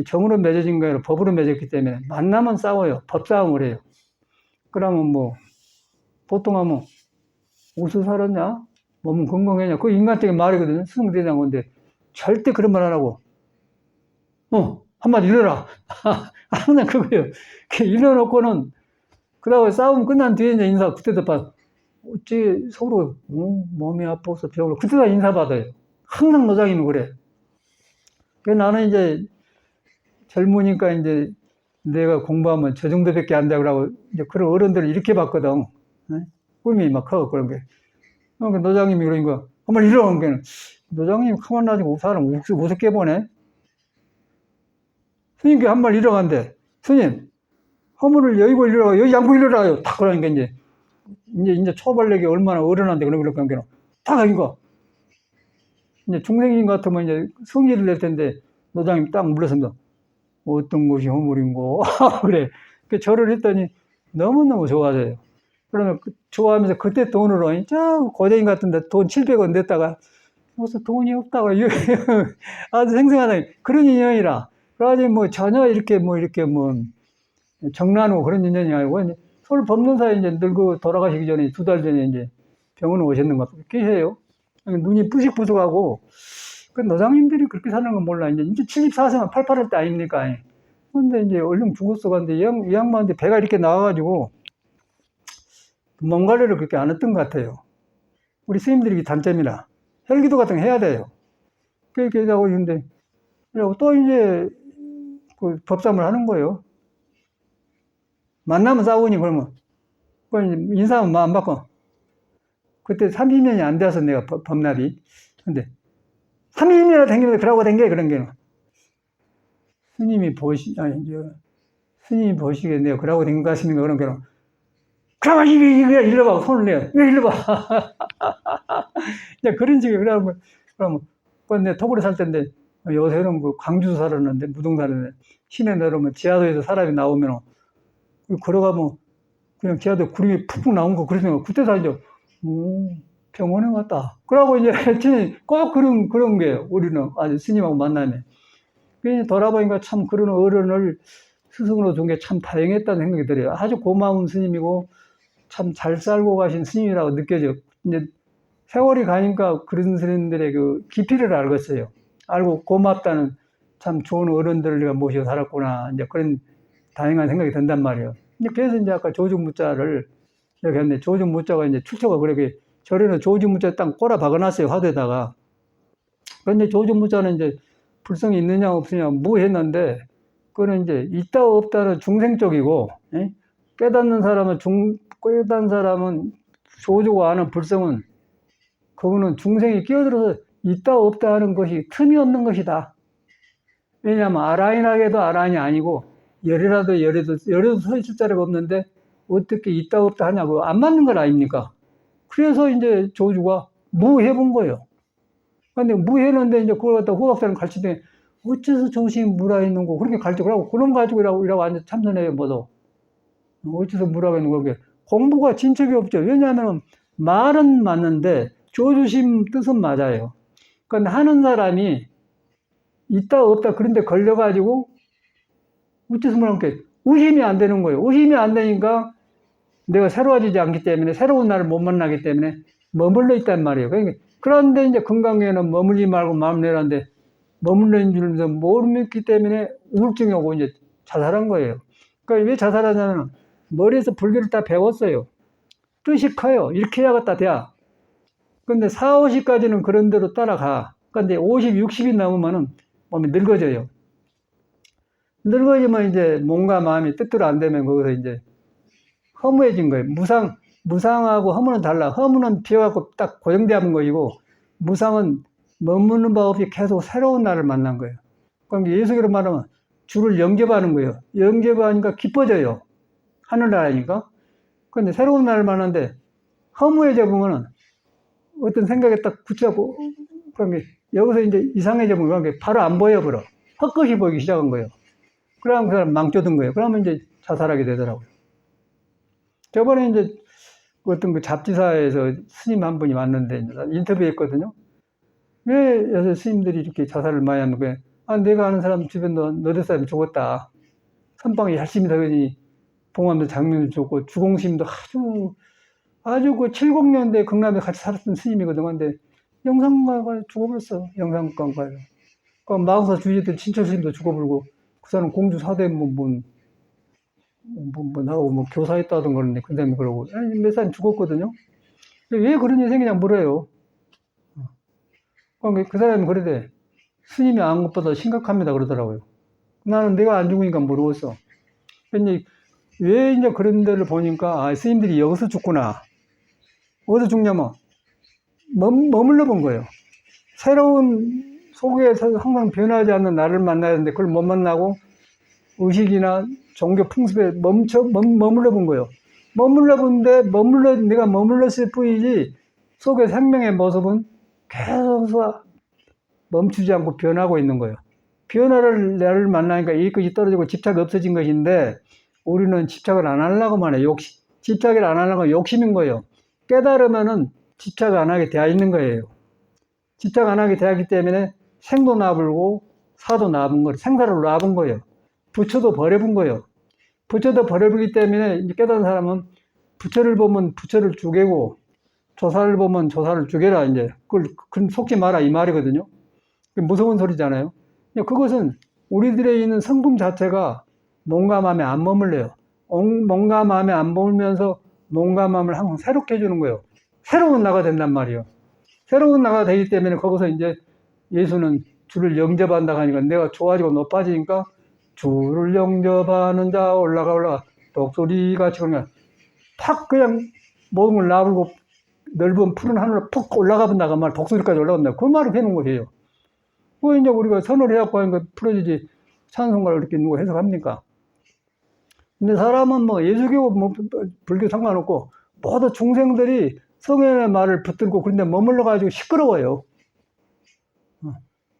정으로 맺어진 게 아니라 법으로 맺었기 때문에 만나면 싸워요. 법싸움을 해요. 그러면 뭐, 보통 하면, 어디서 살았냐? 몸은 건강했냐? 그 인간적인 말이거든요. 스승대장 건데, 절대 그런 말 안 하고, 한마디 일어나. 항상 그거예요. 일어놓고는, 그다음에 싸움 끝난 뒤에 이제 인사, 그때도 어찌 서로, 몸이 아파서 병을, 그때다 인사받아요. 항상 노장이면 그래. 그래서 나는 이제 젊으니까 이제 내가 공부하면 저 정도밖에 안 되고 그러고 이제 그런 어른들을 이렇게 봤거든. 꿈이 막 커, 그런 게. 그러니까 노장님이 그러니까, 한번 일어나는 게, 노장님 가만 놔두고 사람 우습게 보네? 스님께 한 번 일어간대. 스님, 허물을 여의고 일어나요. 여기 양고 일어나요. 딱 그러니까 이제 초발력이 얼마나 어른한데 그런 관계는. 딱 하니까. 이제 중생인 같으면 이제 성질을 낼 텐데, 노장님 딱 물러섭니다. 어떤 것이 허물인고. 그래. 그 절을 했더니 너무너무 좋아져요. 그러면 좋아하면서 그때 돈으로, 고대인 같은데 돈 700원 냈다가, 무슨 돈이 없다고, 아주 생생하다. 그런 인연이라. 그래가지고 뭐 전혀 이렇게 정나누고 그런 인연이 아니고, 서울 법문사에 이제 늙고 돌아가시기 전에 2달 전에 이제 병원에 오셨는 것 같아요. 계세요. 눈이 뿌식뿌식하고, 그 노장님들이 그렇게 사는 건 몰라. 이제 74세면 88할 때 아닙니까? 근데 이제 얼른 죽었어. 근데 이 양반한테 배가 이렇게 나와가지고, 몸 관리를 그렇게 안 했던 것 같아요. 우리 스님들이 단점이라. 혈기도 같은 거 해야 돼요. 그렇게 하고 있는데, 그리고 또 이제 그 법담을 하는 거예요. 만나면 싸우니 그러면 인사하면 안 받고. 그때 30년이 안 돼서 내가 법납이. 근데 30년이나 댕기면서 그러고 댕겨 그런 게. 스님이 보시기에 내가 그러고 댕긴 것 같습니까? 그런 게는. 그러면 이게 일러봐. 손을 내요. 왜 일러봐. 그런 식의 그러면 내가 토불에 살 때인데 요새는 광주에서 살았는데 무동 살았는데 시내 내려오면 지하도에서 사람이 나오면 걸어가면 그냥 지하도 구름이 푹푹 나온 거 그러면 그때 살죠. 병원에 왔다. 그러고 이제 꼭 그런 게 우리는 아주 스님하고 만나면 돌아보니까 참 그런 어른을 스승으로 둔 게 참 다행했다는 생각이 들어요. 아주 고마운 스님이고 참 잘 살고 가신 스님이라고 느껴져요. 이제 세월이 가니까 그런 스님들의 그 깊이를 알겠어요. 알고 고맙다는 참 좋은 어른들을 내가 모시고 살았구나. 이제 그런 다양한 생각이 든단 말이에요. 그래서 이제 아까 조중무자를 이렇게 했는데 조중무자가 이제 출처가 그렇게 절에는 조중무자 딱 꼬라 박아놨어요. 화두에다가. 그런데 조중무자는 이제 불성이 있느냐 없느냐 했는데 그거는 이제 있다 없다는 중생 쪽이고 깨닫는 사람은 조주고 아는 불성은 그거는 중생이 끼어들어서 있다 없다 하는 것이 틈이 없는 것이다. 왜냐하면 아라인하게도 아라인이 아니고 열이라도 서 있을 자리가 없는데 어떻게 있다 없다 하냐고 안 맞는 걸 아닙니까? 그래서 이제 조주가 무해본 거예요. 근데 무해는데 이제 그걸 갖다 후학사는 가르치더니 어째서 조심히 무라 있는 거 그렇게 가르치고 그런 가지고 이라고 완전 참선해요 뭐도. 어째서 무라가 있는 거 공부가 진척이 없죠. 왜냐하면 말은 맞는데 조주심 뜻은 맞아요. 그런데 하는 사람이 있다 없다 그런데 걸려가지고 어째서 뭐랄까 의심이 안 되는 거예요. 의심이 안 되니까 내가 새로워지지 않기 때문에 새로운 나를 못 만나기 때문에 머물러 있단 말이에요. 그런데 이제 건강에는 머물지 말고 마음 내라는데 머물러 있는 줄 모르기 때문에 우울증이 오고 이제 자살한 거예요. 그러니까 왜 자살하냐면 머리에서 불교를 다 배웠어요. 뜻이 커요. 이렇게 해야겠다 돼야. 근데 4, 50까지는 그런 대로 따라가. 근데 50, 60이 넘으면은 몸이 늙어져요. 늙어지면 이제 몸과 마음이 뜻대로 안 되면 거기서 이제 허무해진 거예요. 무상하고 허무는 달라. 허무는 비어갖고 딱 고정되는 것이고, 무상은 머무는 바 없이 계속 새로운 나를 만난 거예요. 그러니까 예수기로 말하면 주를 영접하는 거예요. 영접하니까 기뻐져요. 하늘나라니까. 그런데 새로운 나라를 만났는데 허무해져 보면은 어떤 생각에 딱 붙잡고 그런 게 여기서 이제 이상해져 보면 그런 게 바로 안 보여버려. 헛것이 보이기 시작한 거예요. 그러면 그 사람 망쳐든 거예요. 그러면 이제 자살하게 되더라고요. 저번에 이제 어떤 그 잡지사에서 스님 한 분이 왔는데 인터뷰했거든요. 왜 요새 스님들이 이렇게 자살을 많이 하는 거야? 아, 내가 아는 사람 주변도 너댓 사람이 죽었다. 선방에 열심히 다니니 봉암도 장면도 좋고 주공심도 아주 그 70년대 경남에 같이 살았던 스님이거든. 근데 영산가가 죽어버렸어. 영산가가. 그 마음사 주의했던 친철 스님도 죽어버리고 그 사람 공주 사대문 나하고 뭐 교사했다던 그러는데 그 다음에 그러고 몇 사람 죽었거든요. 왜 그런 일이 생기냐 물어요. 그 사람이 그러대. 스님이 안 것보다 심각합니다 그러더라고요. 나는 내가 안 죽으니까 모르겠어. 근데 왜 이제 그런 데를 보니까 아, 스님들이 여기서 죽구나. 어디서 죽냐면 머물러 본 거예요. 새로운 속에서 항상 변하지 않는 나를 만나야 되는데 그걸 못 만나고 의식이나 종교 풍습에 머물러 본 거예요. 머물러 본데 내가 머물렀을 뿐이지 속의 생명의 모습은 계속 멈추지 않고 변하고 있는 거예요. 변화를 나를 만나니까 이것이 떨어지고 집착이 없어진 것인데 우리는 집착을 안 하려고만 해요. 집착을 안 하려고 욕심인 거예요. 깨달으면은 집착 안 하게 되어 있는 거예요. 집착 안 하게 되었기 때문에 생도 놔불고 사도 놔본 거예요. 생사를 놔본 거예요. 부처도 버려본 거예요. 부처도 버려보기 때문에 이제 깨달은 사람은 부처를 보면 부처를 죽이고 조사를 보면 조사를 죽여라 이제 그걸 속지 마라 이 말이거든요. 무서운 소리잖아요. 그것은 우리들에 있는 성품 자체가 몸과 마음에 안 머물러요. 몸과 마음에 안 머물면서 몸과 마음을 항상 새롭게 해주는 거예요. 새로운 나가 된단 말이에요. 새로운 나가 되기 때문에 거기서 이제 예수는 주를 영접한다고 하니까 내가 좋아지고 높아지니까 주를 영접하는 자 올라가 독소리같이 그냥 팍 그냥 모든 걸 놔불고 넓은 푸른 하늘로 푹 올라가 본다고 말 독소리까지 올라간다. 그 말을 해놓은 거예요. 그 이제 우리가 선을 해갖고 하는 거 풀어지지 찬송가를 이렇게 누가 해석합니까? 근데 사람은 뭐 예수교 뭐 불교 상관없고 모두 중생들이 성현의 말을 붙들고 그런데 머물러가지고 시끄러워요.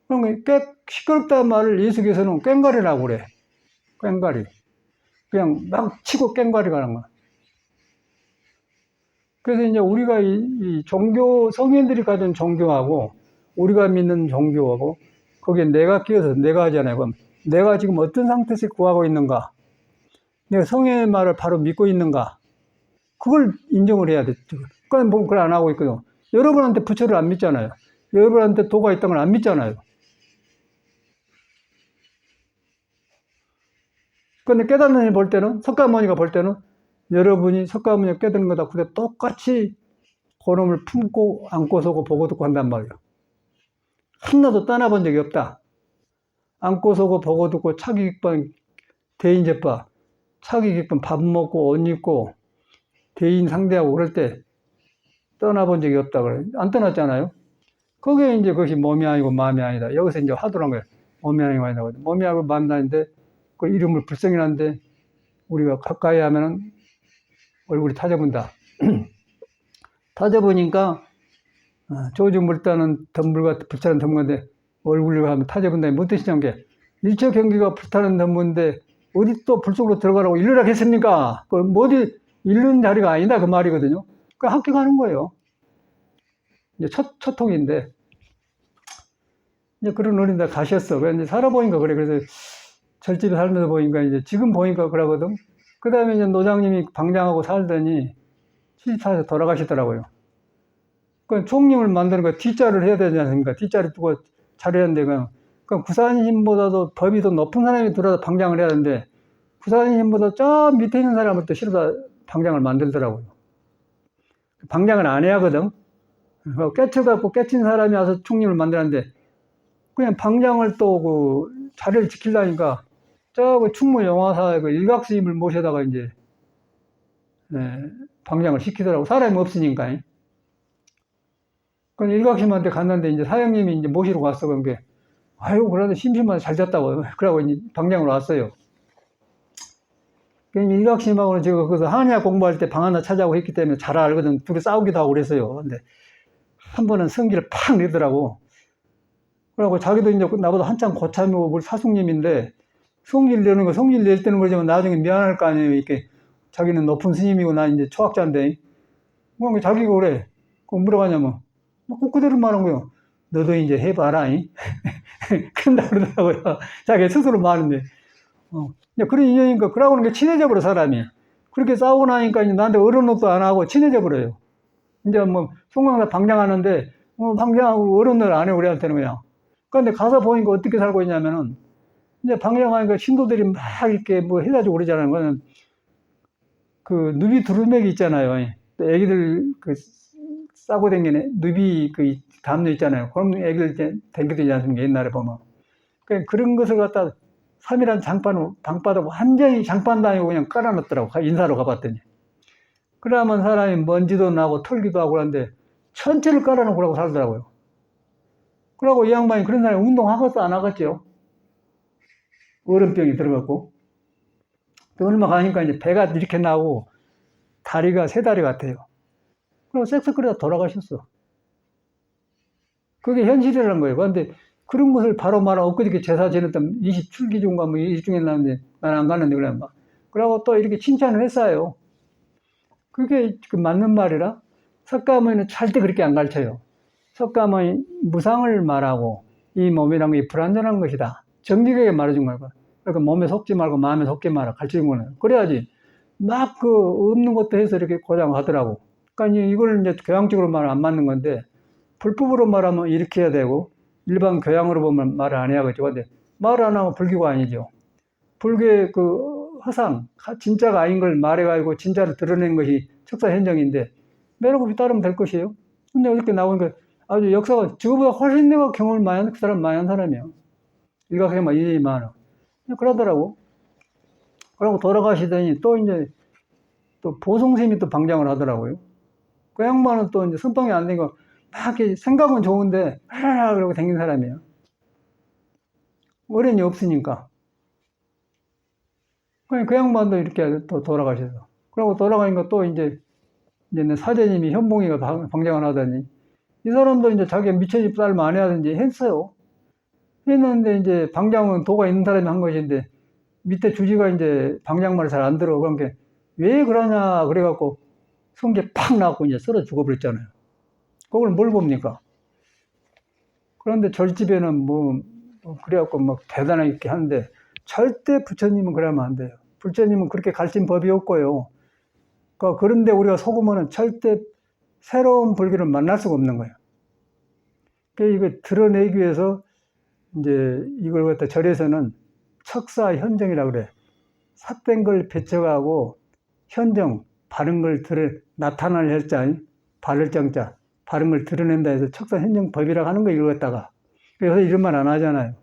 그러니까 시끄럽다는 말을 예수교에서는 꽹과리라고 그래. 꽹과리. 그냥 막 치고 꽹과리가 하는 거야. 그래서 이제 우리가 이 종교, 성인들이 가진 종교하고 우리가 믿는 종교하고 거기에 내가 끼어서 내가 하잖아요. 그럼 내가 지금 어떤 상태에서 구하고 있는가? 내가 성인의 말을 바로 믿고 있는가? 그걸 인정을 해야 돼. 그건 뭐 그걸 안 하고 있거든. 여러분한테 부처를 안 믿잖아요. 여러분한테 도가 있다는 걸 안 믿잖아요. 그런데 깨닫는 이볼 때는, 석가모니가 볼 때는 여러분이 석가모니가 깨닫는 거다. 근데 똑같이 그놈을 품고 안고 서고 보고 듣고 한단 말이에요. 하나도 떠나본 적이 없다. 안고 서고 보고 듣고 차기 기쁜 대인제빠, 차기 기쁜 밥 먹고 옷 입고 대인 상대하고 그럴 때 떠나본 적이 없다 그래. 안 떠났잖아요. 그게 이제 그것이 몸이 아니고 마음이 아니다. 여기서 이제 하도란 거예요. 몸이 아니고 아니다. 몸이 아니고 마음이 아닌데 그 이름을 불성이라는데 우리가 가까이 하면은 얼굴이 타져본다. 타져보니까 조주물다는 덤불과 불타는 덤불인데 얼굴을 하면 타져본다니 뭔 뜻이냐는 게 일체 경기가 불타는 덤불인데 어디 또 불 속으로 들어가라고 일르라 했습니까? 그 어디 일른 자리가 아니다 그 말이거든요. 그 합격하는 거예요. 이제 첫 통인데 이제 그런 어린이들 가셨어. 그래서 이제 살아보니까 그래. 그래서 절집에 살면서 보니까 이제 지금 보니까 그러거든. 그 다음에 이제 노장님이 방장하고 살더니 74세 돌아가시더라고요. 그 총님을 만드는 거 뒷자를 해야 되지 않습니까? 뒷자리 두고 잘해야 되는데, 그 구사님보다도 법이 더 높은 사람이 들어서 방장을 해야 되는데, 구사님보다 저 밑에 있는 사람을 또 실어다 방장을 만들더라고요. 방장을 안 해야 하거든. 깨쳐갖고 깨친 사람이 와서 총님을 만들었는데, 그냥 방장을 또 그 자리를 지키려니까, 저 충무 영화사의 그 일각스님을 모셔다가 이제, 방장을 시키더라고. 사람이 없으니까. 그 일각심한테 갔는데 이제 사형님이 이제 모시러 갔어. 그런 게 아유, 그래도 심심해서 잘 잤다고. 그러고 이제 방장으로 왔어요. 일각심하고는 제가 거기서 한의학 공부할 때 방 하나 차지하고 했기 때문에 잘 알거든. 둘이 싸우기도 하고 그랬어요. 근데 한 번은 성기를 팍 내더라고. 그러고 자기도 이제 나보다 한참 고참이고 우리 사숙님인데 성질 내는 거, 성질 낼 때는 그러지만 나중에 미안할 거 아니에요. 이렇게 자기는 높은 스님이고 나 이제 초학자인데. 뭐 자기가 그래. 그거 물어가냐면. 그대로 말한 거요. 너도 이제 해봐라. 그런다 그러더라고요. 자기 스스로 말하는데. 그런 인연이니까, 그러고는 게 친해져 버려, 사람이. 그렇게 싸우고 나니까 이제 나한테 어른업도 안 하고 친해져 버려요. 이제 뭐, 송강사 방장하는데, 방장하고 어른을 안 해, 우리한테는 그냥. 그런데 가서 보니까 어떻게 살고 있냐면은, 이제 방장하니까 신도들이 막 이렇게 뭐 해가지고 그러잖아요. 그거는 그 누비 두루맥이 있잖아요. 애기들 그 싸고 댕기는 누비 그 담요 있잖아요. 그럼 애기들 댕겨되지 않습니까? 옛날에 보면. 그런 것을 갖다 3일한 방바닥 완전히 장판도 아니고 그냥 깔아놨더라고. 인사로 가봤더니. 그러면 사람이 먼지도 나고 털기도 하고 그러는데 전체를 깔아놓고 그러고 살더라고요. 그러고 이 양반이 그런 사람이 운동하겠어 안 하겠죠? 얼음병이 들어갔고. 얼마 가니까 이제 배가 이렇게 나오고 다리가 세 다리 같아요. 그리고 섹스 그러다 돌아가셨어. 그게 현실이라는 거예요. 그런데 그런 것을 바로 말하고 엊그저께 제사 지냈던 27기중가 뭐 일중에 나는데 난 안 갔는데 그래 막. 그러고 또 이렇게 칭찬을 했어요. 그게 그 맞는 말이라 석가모니는 절대 그렇게 안 가르쳐요. 석가모니 무상을 말하고 이 몸이란 게 불완전한 것이다. 정직하게 말해준 거야. 그러니까 몸에 속지 말고 마음에 속게 말아 가르치는 거는. 그래야지 막 그 없는 것도 해서 이렇게 고장하더라고. 그러니까 이걸 이제 교양적으로 말하면 안 맞는 건데 불법으로 말하면 이렇게 해야 되고 일반 교양으로 보면 말을 안 해야겠죠. 근데 말을 안 하면 불교가 아니죠. 불교의 그 허상, 진짜가 아닌 걸 말해가지고 진짜를 드러낸 것이 척사현정인데 매력없이 따르면 될 것이에요. 근데 어저께 나오니까 아주 역사가 저거보다 훨씬 내가 경험을 많이 한, 그 사람 많이 한 사람이에요. 일각에만 인연이 많아. 그러더라고. 그러고 돌아가시더니 또 이제 또 보성심이 또 방장을 하더라고요. 그 양반은 또 이제 선방이 안 되니까 막 이렇게 생각은 좋은데 하라라 그러고 다니는 사람이에요. 어른이 없으니까. 그 양반도 이렇게 또 돌아가셔서. 그러고 돌아가니까 또 이제 사제님이 현봉이가 방장을 하더니 이 사람도 이제 자기가 미처집 삶 안 해야 되는지 했어요. 했는데 이제 방장은 도가 있는 사람이 한 것인데 밑에 주지가 이제 방장 말을 잘 안 들어. 그러니까 왜 그러냐 그래갖고 성게 팍 나갖고 이제 썰어 죽어버렸잖아요. 그걸 뭘 봅니까? 그런데 절집에는 그래갖고 막 대단하게 이렇게 하는데 절대 부처님은 그러면 안 돼요. 부처님은 그렇게 가르친 법이 없고요. 그런데 우리가 속으면은 절대 새로운 불교를 만날 수가 없는 거예요. 이거 드러내기 위해서 이제 이걸 갖다 절에서는 척사 현정이라고 그래. 삿된 걸 배척하고 현정, 바른 걸 나타날 혈자, 바를 정자, 바른 걸 드러낸다 해서 척사 현정 법이라고 하는 거 이걸 갖다가. 그래서 이런 말 안 하잖아요.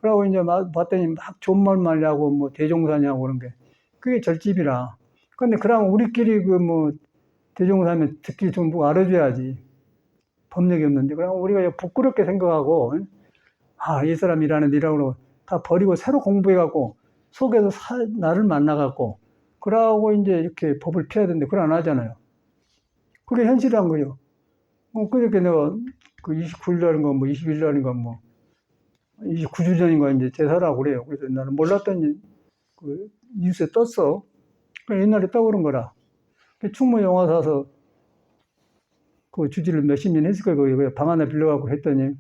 그러고 이제 봤더니 막 존말 하고 뭐 대종사냐고 그런 게. 그게 절집이라. 근데 그러면 우리끼리 대종사면 듣기 좀 누가 알아줘야지. 법력이 없는데. 그럼 우리가 부끄럽게 생각하고, 이 사람 일하는 일하고 다 버리고 새로 공부해갖고 속에서 나를 만나갖고, 그러고 이제 이렇게 법을 피해야 되는데 그걸 안 하잖아요. 그게 현실이란 거죠. 그저께 내가 그 29일날인가 20일날인가 29주 전인가 이제 제사라고 그래요. 그래서 나는 몰랐더니 그 뉴스에 떴어. 옛날에 떠오른 거라. 충무 영화 사서 그 주지를 몇십 년 했을 거예요. 거기 방 하나 빌려갖고 했더니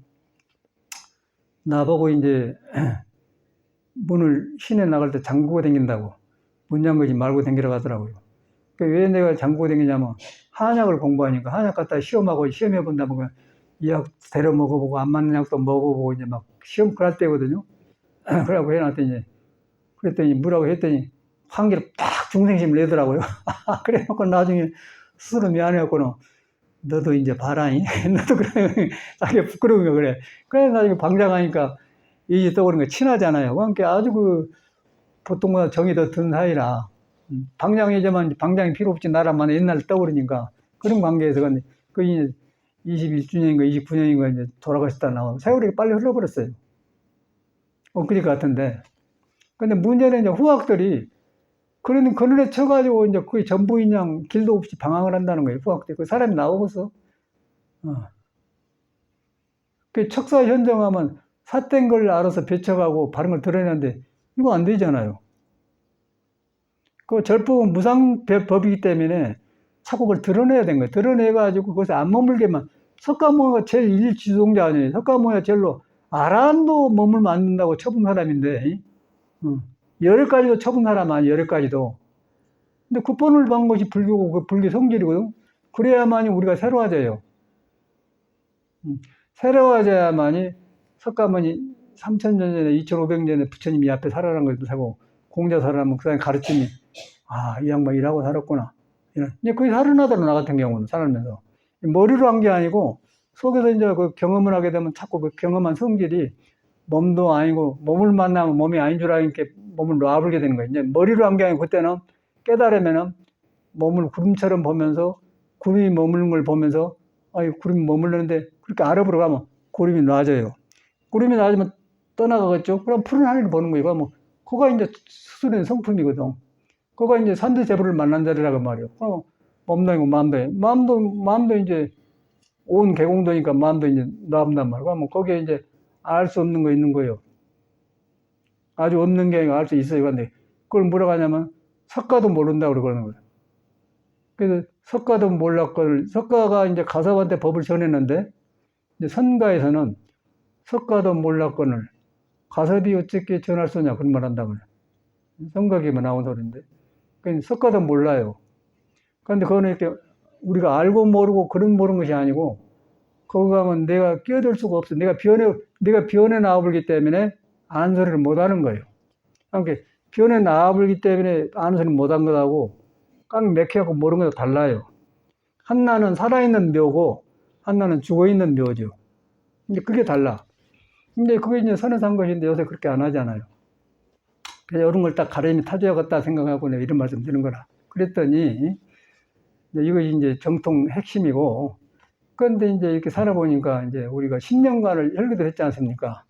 나보고 이제 문을 시내 나갈 때 잠그고 다닌다고. 문 잠그지 말고 다니라고 하더라고요. 왜 내가 잠그고 다니냐면 한약을 공부하니까 한약 갖다 시험하고 시험해 본다면 이 약 데려 먹어보고 안 맞는 약도 먹어보고 이제 막 시험 그럴 때거든요. 그러고 해놨더니 그랬더니 뭐라고 했더니 환기를 팍 중생심을 내더라고요. 그래놓고 나중에 스스로 미안해갖고는 너도 이제 봐라잉. 너도 그래. 자기가 부끄러운 거 그래. 그래서 나중에 방장하니까 이제 떠오르는 거 친하잖아요. 그러니까 아주 보통보다 정이 더 든 사이라. 방장이지만 방장이 필요 없지 나라만 옛날 떠오르니까 그런 관계에서 근데 그 이제 21주년인가 29년인가 이제 돌아가셨다 나오고 세월이 빨리 흘러버렸어요. 엊그제 같은데. 근데 문제는 이제 후학들이 그늘에 쳐가지고 이제 거의 전부인양 길도 없이 방황을 한다는 거예요. 후학들이. 그 사람이 나오겠어. 어. 그 척사 현정하면 삿된 걸 알아서 배척하고 바른 걸 드러내는데 이거 안 되잖아요. 그 절법은 무상법이기 때문에 자꾸 그걸 드러내야 되는 거예요. 드러내가지고 거기서 안 머물게만. 석가모니가 제일 일지도자 아니에요. 석가모니가 제일로 아란도 머물면 안 된다고 쳐본 사람인데, 어. 여러 가지도 쳐본 사람 아니에요. 여러 가지도. 근데 kuppon을 반 것이 불교고 그 불교 성질이거든. 그래야만이 우리가 새로워져요. 새로워져야만이 석가모니 3000년 전에 2500년에 부처님이 앞에 살아난 것도 사고 공자 살아나면 그 사람이 가르침이 이 양반 일하고 살았구나. 이제 거의 살아나더라. 나 같은 경우는 살면서 머리로 한 게 아니고 속에서 이제 그 경험을 하게 되면 자꾸 그 경험한 성질이 몸도 아니고 몸을 만나면 몸이 아닌 줄 알게 몸을 놔버리게 되는 거예요. 이제 머리로 한 게 아니고 그때는 깨달으면은 몸을 구름처럼 보면서 구름이 머무는 걸 보면서 구름이 머물렀는데 그렇게 알아보러 가면 구름이 놔져요. 구름이 놔지면 떠나가겠죠. 그럼 푸른 하늘을 보는 거예요. 뭐 그거 이제 스스로의 성품이거든. 그거 이제 산대제부를 만난 자리라고 말이에요. 몸도 아니고 마음도 이제 온 개공도니까 마음도 이제 놔본단 말이에요. 뭐 거기에 이제 알 수 없는 거 있는 거예요. 아주 없는 게 알 수 있어요. 근데 그걸 뭐라고 하냐면 석가도 모른다고 그러는 거예요. 그래서 석가도 몰랐걸, 석가가 이제 가섭한테 법을 전했는데, 이제 선가에서는 석가도 몰랐거늘 가섭이 어떻게 전할 수 있냐, 그런 말 한다고요. 성각에만 나온 소리인데. 그러니까 석가도 몰라요. 그런데 그거는 이렇게 우리가 알고 모르고 그런 모르는 것이 아니고, 거기 가면 내가 끼어들 수가 없어. 내가 변해 나와버리기 때문에 아는 소리를 못 하는 거예요. 그러니까 변해 나와버리기 때문에 아는 소리를 못 한 것하고, 깡 맥혀갖고 모르는 것도 달라요. 한나는 살아있는 묘고, 한나는 죽어있는 묘죠. 이제 그게 달라. 근데 그게 이제 선에서 한 것인데 요새 그렇게 안 하잖아요. 그래서 이런 걸 딱 가려면 타줘야겠다 생각하고 내가 이런 말씀 드리는 거라. 그랬더니, 이것이 이제 정통 핵심이고, 그런데 이제 이렇게 살아보니까 이제 우리가 10년간을 혈기도 했지 않습니까?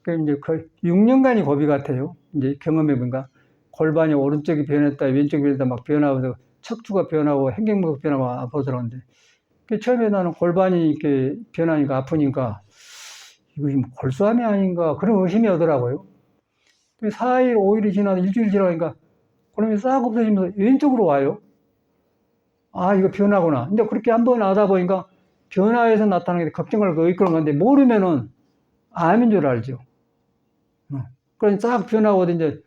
그 이제 거의 6년간이 고비 같아요. 이제 경험해보니까. 골반이 오른쪽이 변했다, 왼쪽이 변했다 막 변하면서 척추가 변하고 행경부가 변하고 아파서라는데 처음에 나는 골반이 이렇게 변하니까 아프니까 이거 지금 골수암이 아닌가 그런 의심이 오더라고요. 4일, 5일이 지나서 일주일 지나니까 그러면 싹 없어지면서 왼쪽으로 와요. 이거 변화구나. 이제 그렇게 한번 하다 보니까 변화에서 나타나는 게 걱정을 이끌어간 건데 모르면은 암인 줄 알죠. 그러니 싹 변하고 이제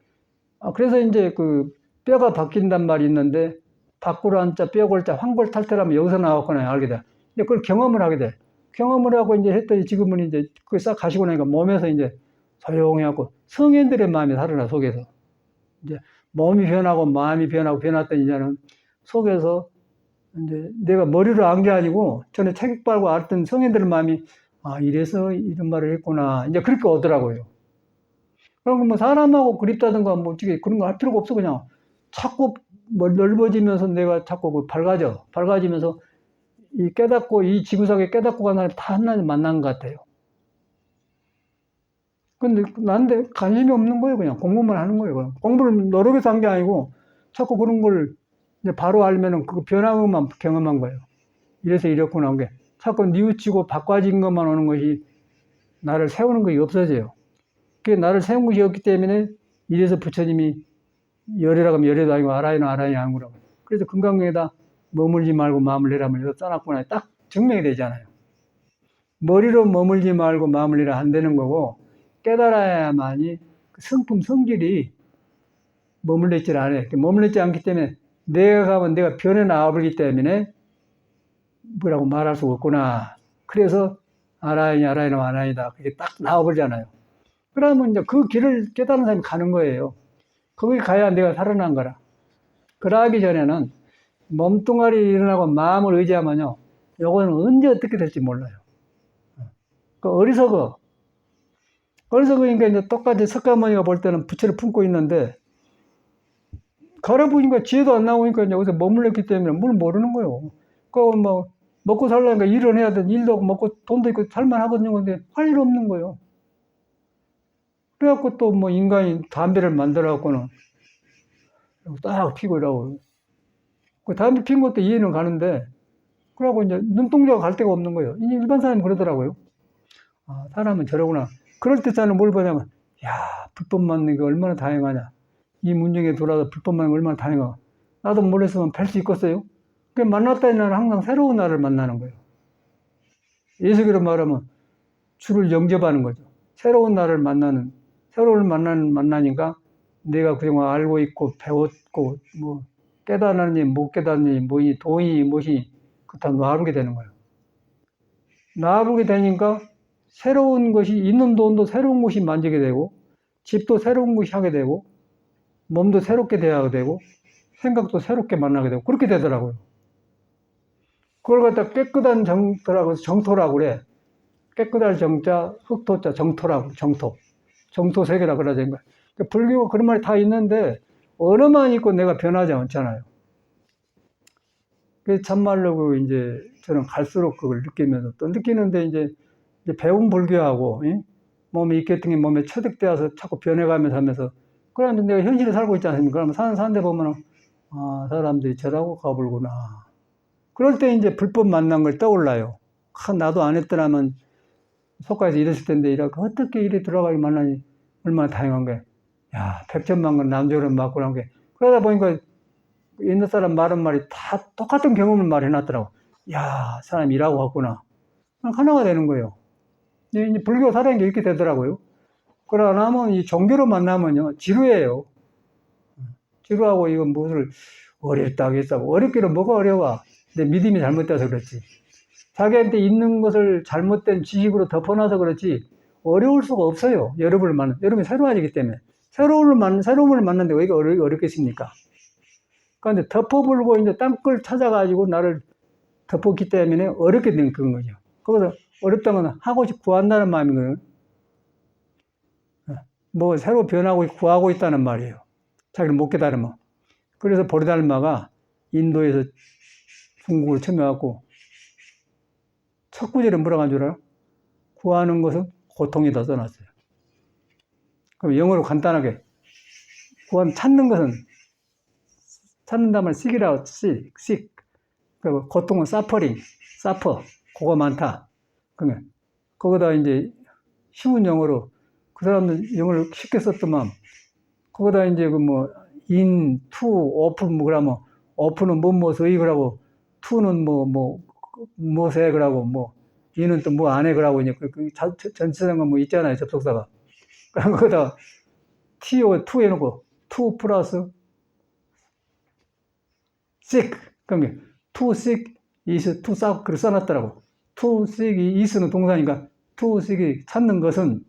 그래서 이제 그 뼈가 바뀐단 말이 있는데 밖으로 한자 뼈골자 황골탈퇴라면 여기서 나왔거나 알게 돼. 이제 그걸 경험을 하게 돼. 경험을 하고 이제 했더니 지금은 이제 그 싹 가시고 나니까 몸에서 이제 조용해갖고 성인들의 마음이 살아나 속에서 이제 몸이 변하고 마음이 변하고 변했더니 이제는 속에서 이제 내가 머리로 안 게 아니고 전에 책 읽고 알았던 성인들의 마음이 이래서 이런 말을 했구나 이제 그렇게 오더라고요. 그럼 뭐 사람하고 그립다든가 뭐 어떻게 그런 거 할 필요가 없어. 그냥 자꾸 넓어지면서 내가 자꾸 밝아지면서 이 깨닫고 이 지구상에 깨닫고 간 사람이 다 하나님 만난 것 같아요. 근데 나한테 관심이 없는 거예요. 그냥 공부만 하는 거예요. 공부를 노력해서 한 게 아니고 자꾸 그런 걸 이제 바로 알면은 그 변한 것만 경험한 거예요. 이래서 이렇구나 한 게 자꾸 뉘우치고 바꿔진 것만 오는 것이 나를 세우는 것이 없어져요. 그게 나를 세운 것이 없기 때문에 이래서 부처님이 열애라고 하면 열애도 아니고 알아야는 아니라고. 그래서 금강경에다 머물지 말고 마음을 내라면 이거 써놨구나. 딱 증명이 되잖아요. 머리로 머물지 말고 마음을 내라 안 되는 거고 깨달아야만이 그 성품 성질이 머물러 있질 않아요. 머물러 있지 않기 때문에 내가 가면 내가 변해 나와버리기 때문에 뭐라고 말할 수가 없구나. 그래서 알아야는 아니다. 그게 딱 나와버리잖아요. 그러면 이제 그 길을 깨달은 사람이 가는 거예요. 거기 가야 내가 살아난 거라. 그러기 전에는 몸뚱아리 일어나고 마음을 의지하면요. 요거는 언제 어떻게 될지 몰라요. 그 어리석으니까 이제 똑같이 석가모니가 볼 때는 부처를 품고 있는데, 걸어보니까 지혜도 안 나오니까 이제 여기서 머물렀기 때문에 뭘 모르는 거예요. 뭐, 먹고 살려니까 일을 해야 돼. 일도 먹고 돈도 있고 살만 하거든요. 근데 할 일 없는 거예요. 그래갖고 또 뭐 인간이 담배를 만들어갖고는 딱 피고 이러고. 그 담배 핀 것도 이해는 가는데, 그러고 이제 눈동자가 갈 데가 없는 거예요. 일반 사람이 그러더라고요. 아, 사람은 저러구나. 그럴 때 저는 뭘 보냐면, 야, 불법 만난 게 얼마나 다행하냐. 이 문정에 돌아서 불법 만난 게 얼마나 다행하. 나도 몰랐으면 뵐 수 있겠어요? 그 만났다는 날은 항상 새로운 나를 만나는 거예요. 예수기로 말하면 주를 영접하는 거죠. 새로운 나를 만나니까 내가 그동안 알고 있고 배웠고 뭐 깨달았니 못 깨달았니 뭐이 돈이 무엇이 다 놔보게 되는 거예요. 놔보게 되니까 새로운 것이 있는 돈도 새로운 것이 만지게 되고 집도 새로운 것이 하게 되고 몸도 새롭게 대하게 되고 생각도 새롭게 만나게 되고 그렇게 되더라고요. 그걸 갖다 깨끗한 정토라고 정토라고 그래. 깨끗할 정자, 흑토자, 정토라고, 정토. 정토 세계라 그러는 거야. 불교가 그런 말이 다 있는데, 언어만 있고 내가 변하지 않잖아요. 그래서 참말로 이제 저는 갈수록 그걸 느끼면서 또 느끼는데 이제 배운 불교하고, 몸이 있겠더니 몸에 처득되어서 자꾸 변해가면서 하면서, 그러면 내가 현실에 살고 있지 않습니까? 그러면 사는데 보면은, 아, 사람들이 저라고 가불구나. 그럴 때 이제 불법 만난 걸 떠올라요. 나도 안 했더라면, 속가에서 이랬을 텐데, 이라고 어떻게 이래 들어가기 만나니 얼마나 다행한 거야. 야, 백천만건 남조를 맞고 난 게. 그러다 보니까 옛날 사람 말한 말이 다 똑같은 경험을 말해놨더라고. 야, 사람이 일하고 왔구나. 하나가 되는 거예요. 이제 불교 살아있는 게 이렇게 되더라고요. 그러고 나면 이 종교로 만나면요, 지루해요. 지루하고 이건 무엇을 어렵다 하겠다고. 어렵기는 뭐가 어려워. 내 믿음이 잘못돼서 그렇지. 자기한테 있는 것을 잘못된 지식으로 덮어놔서 그렇지 어려울 수가 없어요. 여러분이 새로워지기 때문에. 새로움을 만났는데 왜 어렵겠습니까? 그런데 덮어불고 이제 딴걸 찾아가지고 나를 덮었기 때문에 어렵게 된 그런 거죠. 거기서 어렵다는 건 하고 싶고 구한다는 마음이거든요. 뭐 새로 변하고 구하고 있다는 말이에요. 자기를 못 깨달으면. 그래서 보리달마가 인도에서 중국을 처음에 왔고 첫 구절에 뭐라고 한 줄 알아요? 구하는 것은 고통이다 써놨어요. 그럼 영어로 간단하게 찾는 것은 찾는다면 seek이라고 seek. 그리고 고통은 suffer. 그거 많다. 그러면 거기다 이제 쉬운 영어로 그 사람들 영어를 쉽게 썼더만 거기다 이제 in, to, open 그러면 open은 뭐뭐의 그러고 to는 뭐뭐에 그러고 in은 또 뭐 안에 그러고 이제 전체적인 거 있잖아요 접속사가. 그럼 거기다 to 해놓고 to 플러스 seek 그러면 to seek is to seek 그렇게 써놨더라고. to seek is는 동사니까 to seek이 찾는 것은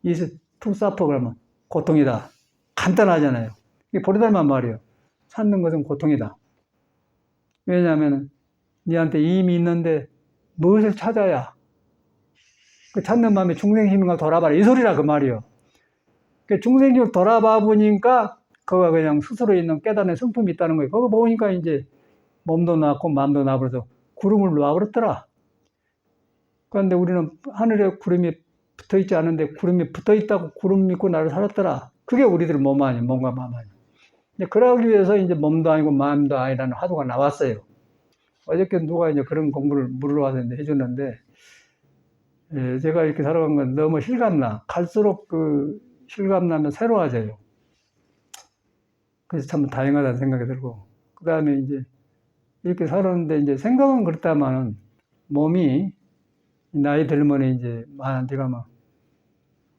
is to suffer 그러면 고통이다. 간단하잖아요. 이게 보리달만 말이에요. 찾는 것은 고통이다. 왜냐하면 니한테 이미 있는데 무엇을 찾아야 그 찾는 마음에 중생심인가 돌아봐라 이 소리라 그 말이에요. 그 중생심을 돌아봐 보니까 그거 그냥 스스로 있는 깨달은 성품이 있다는 거예요. 그거 보니까 이제 몸도 나고 마음도 나버려서 구름을 놓아버렸더라. 그런데 우리는 하늘에 구름이 붙어있지 않은데 구름이 붙어있다고 구름 믿고 나를 살았더라. 그게 우리들 몸 아니에요. 몸과 마음 아니에요. 근데 그러기 위해서 이제 몸도 아니고 마음도 아니라는 화두가 나왔어요. 어저께 누가 이제 그런 공부를 물어와서 해줬는데, 제가 이렇게 살아간 건 너무 실감나. 갈수록 실감나면 새로워져요. 그래서 참 다행하다는 생각이 들고. 그 다음에 이제 이렇게 살았는데 이제 생각은 그렇다마는 몸이 나이 들면 이제 제가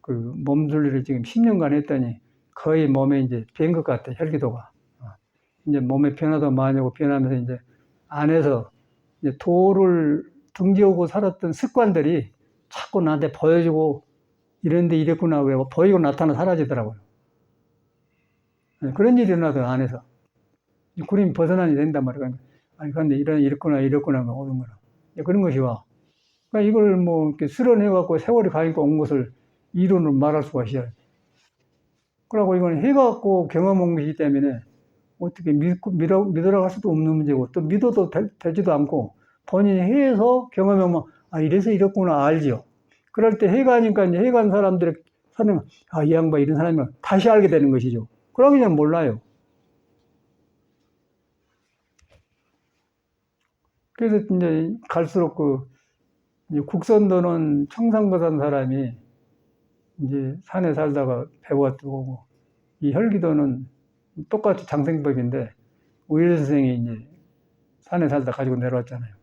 몸둘리를 지금 10년간 했더니 거의 몸에 이제 밴 것 같아, 혈기도가. 이제 몸의 변화도 많이 오고 변하면서 이제 안에서 이제 도를 등지고 살았던 습관들이 자꾸 나한테 보여주고 이런데 이랬구나 왜 보이고 나타나 사라지더라고요. 그런 일이 일어나서 안에서 구름이 벗어나야 된단 말이에요. 아니 그런데 이랬구나 오는 거라. 그런 것이 와. 그러니까 이걸 이렇게 수련해갖고 세월이 가니까 온 것을 이론으로 말할 수가 있어요. 그러고 이건 해갖고 경험 온 것이기 때문에 어떻게 믿으라고 할 수도 없는 문제고 또 믿어도 되지도 않고 본인이 해서 경험하면 이래서 이랬구나 알지요. 그럴 때 해가니까 이제 해간 사람들의 사람, 아, 이 양반 이런 사람이면 다시 알게 되는 것이죠. 그러기 전 몰라요. 그래서 이제 갈수록 이제 국선도는 청산고 산 사람이 이제 산에 살다가 배우가 뜨고, 이 혈기도는 똑같이 장생법인데, 우일 선생이 이제 산에 살다 가지고 내려왔잖아요.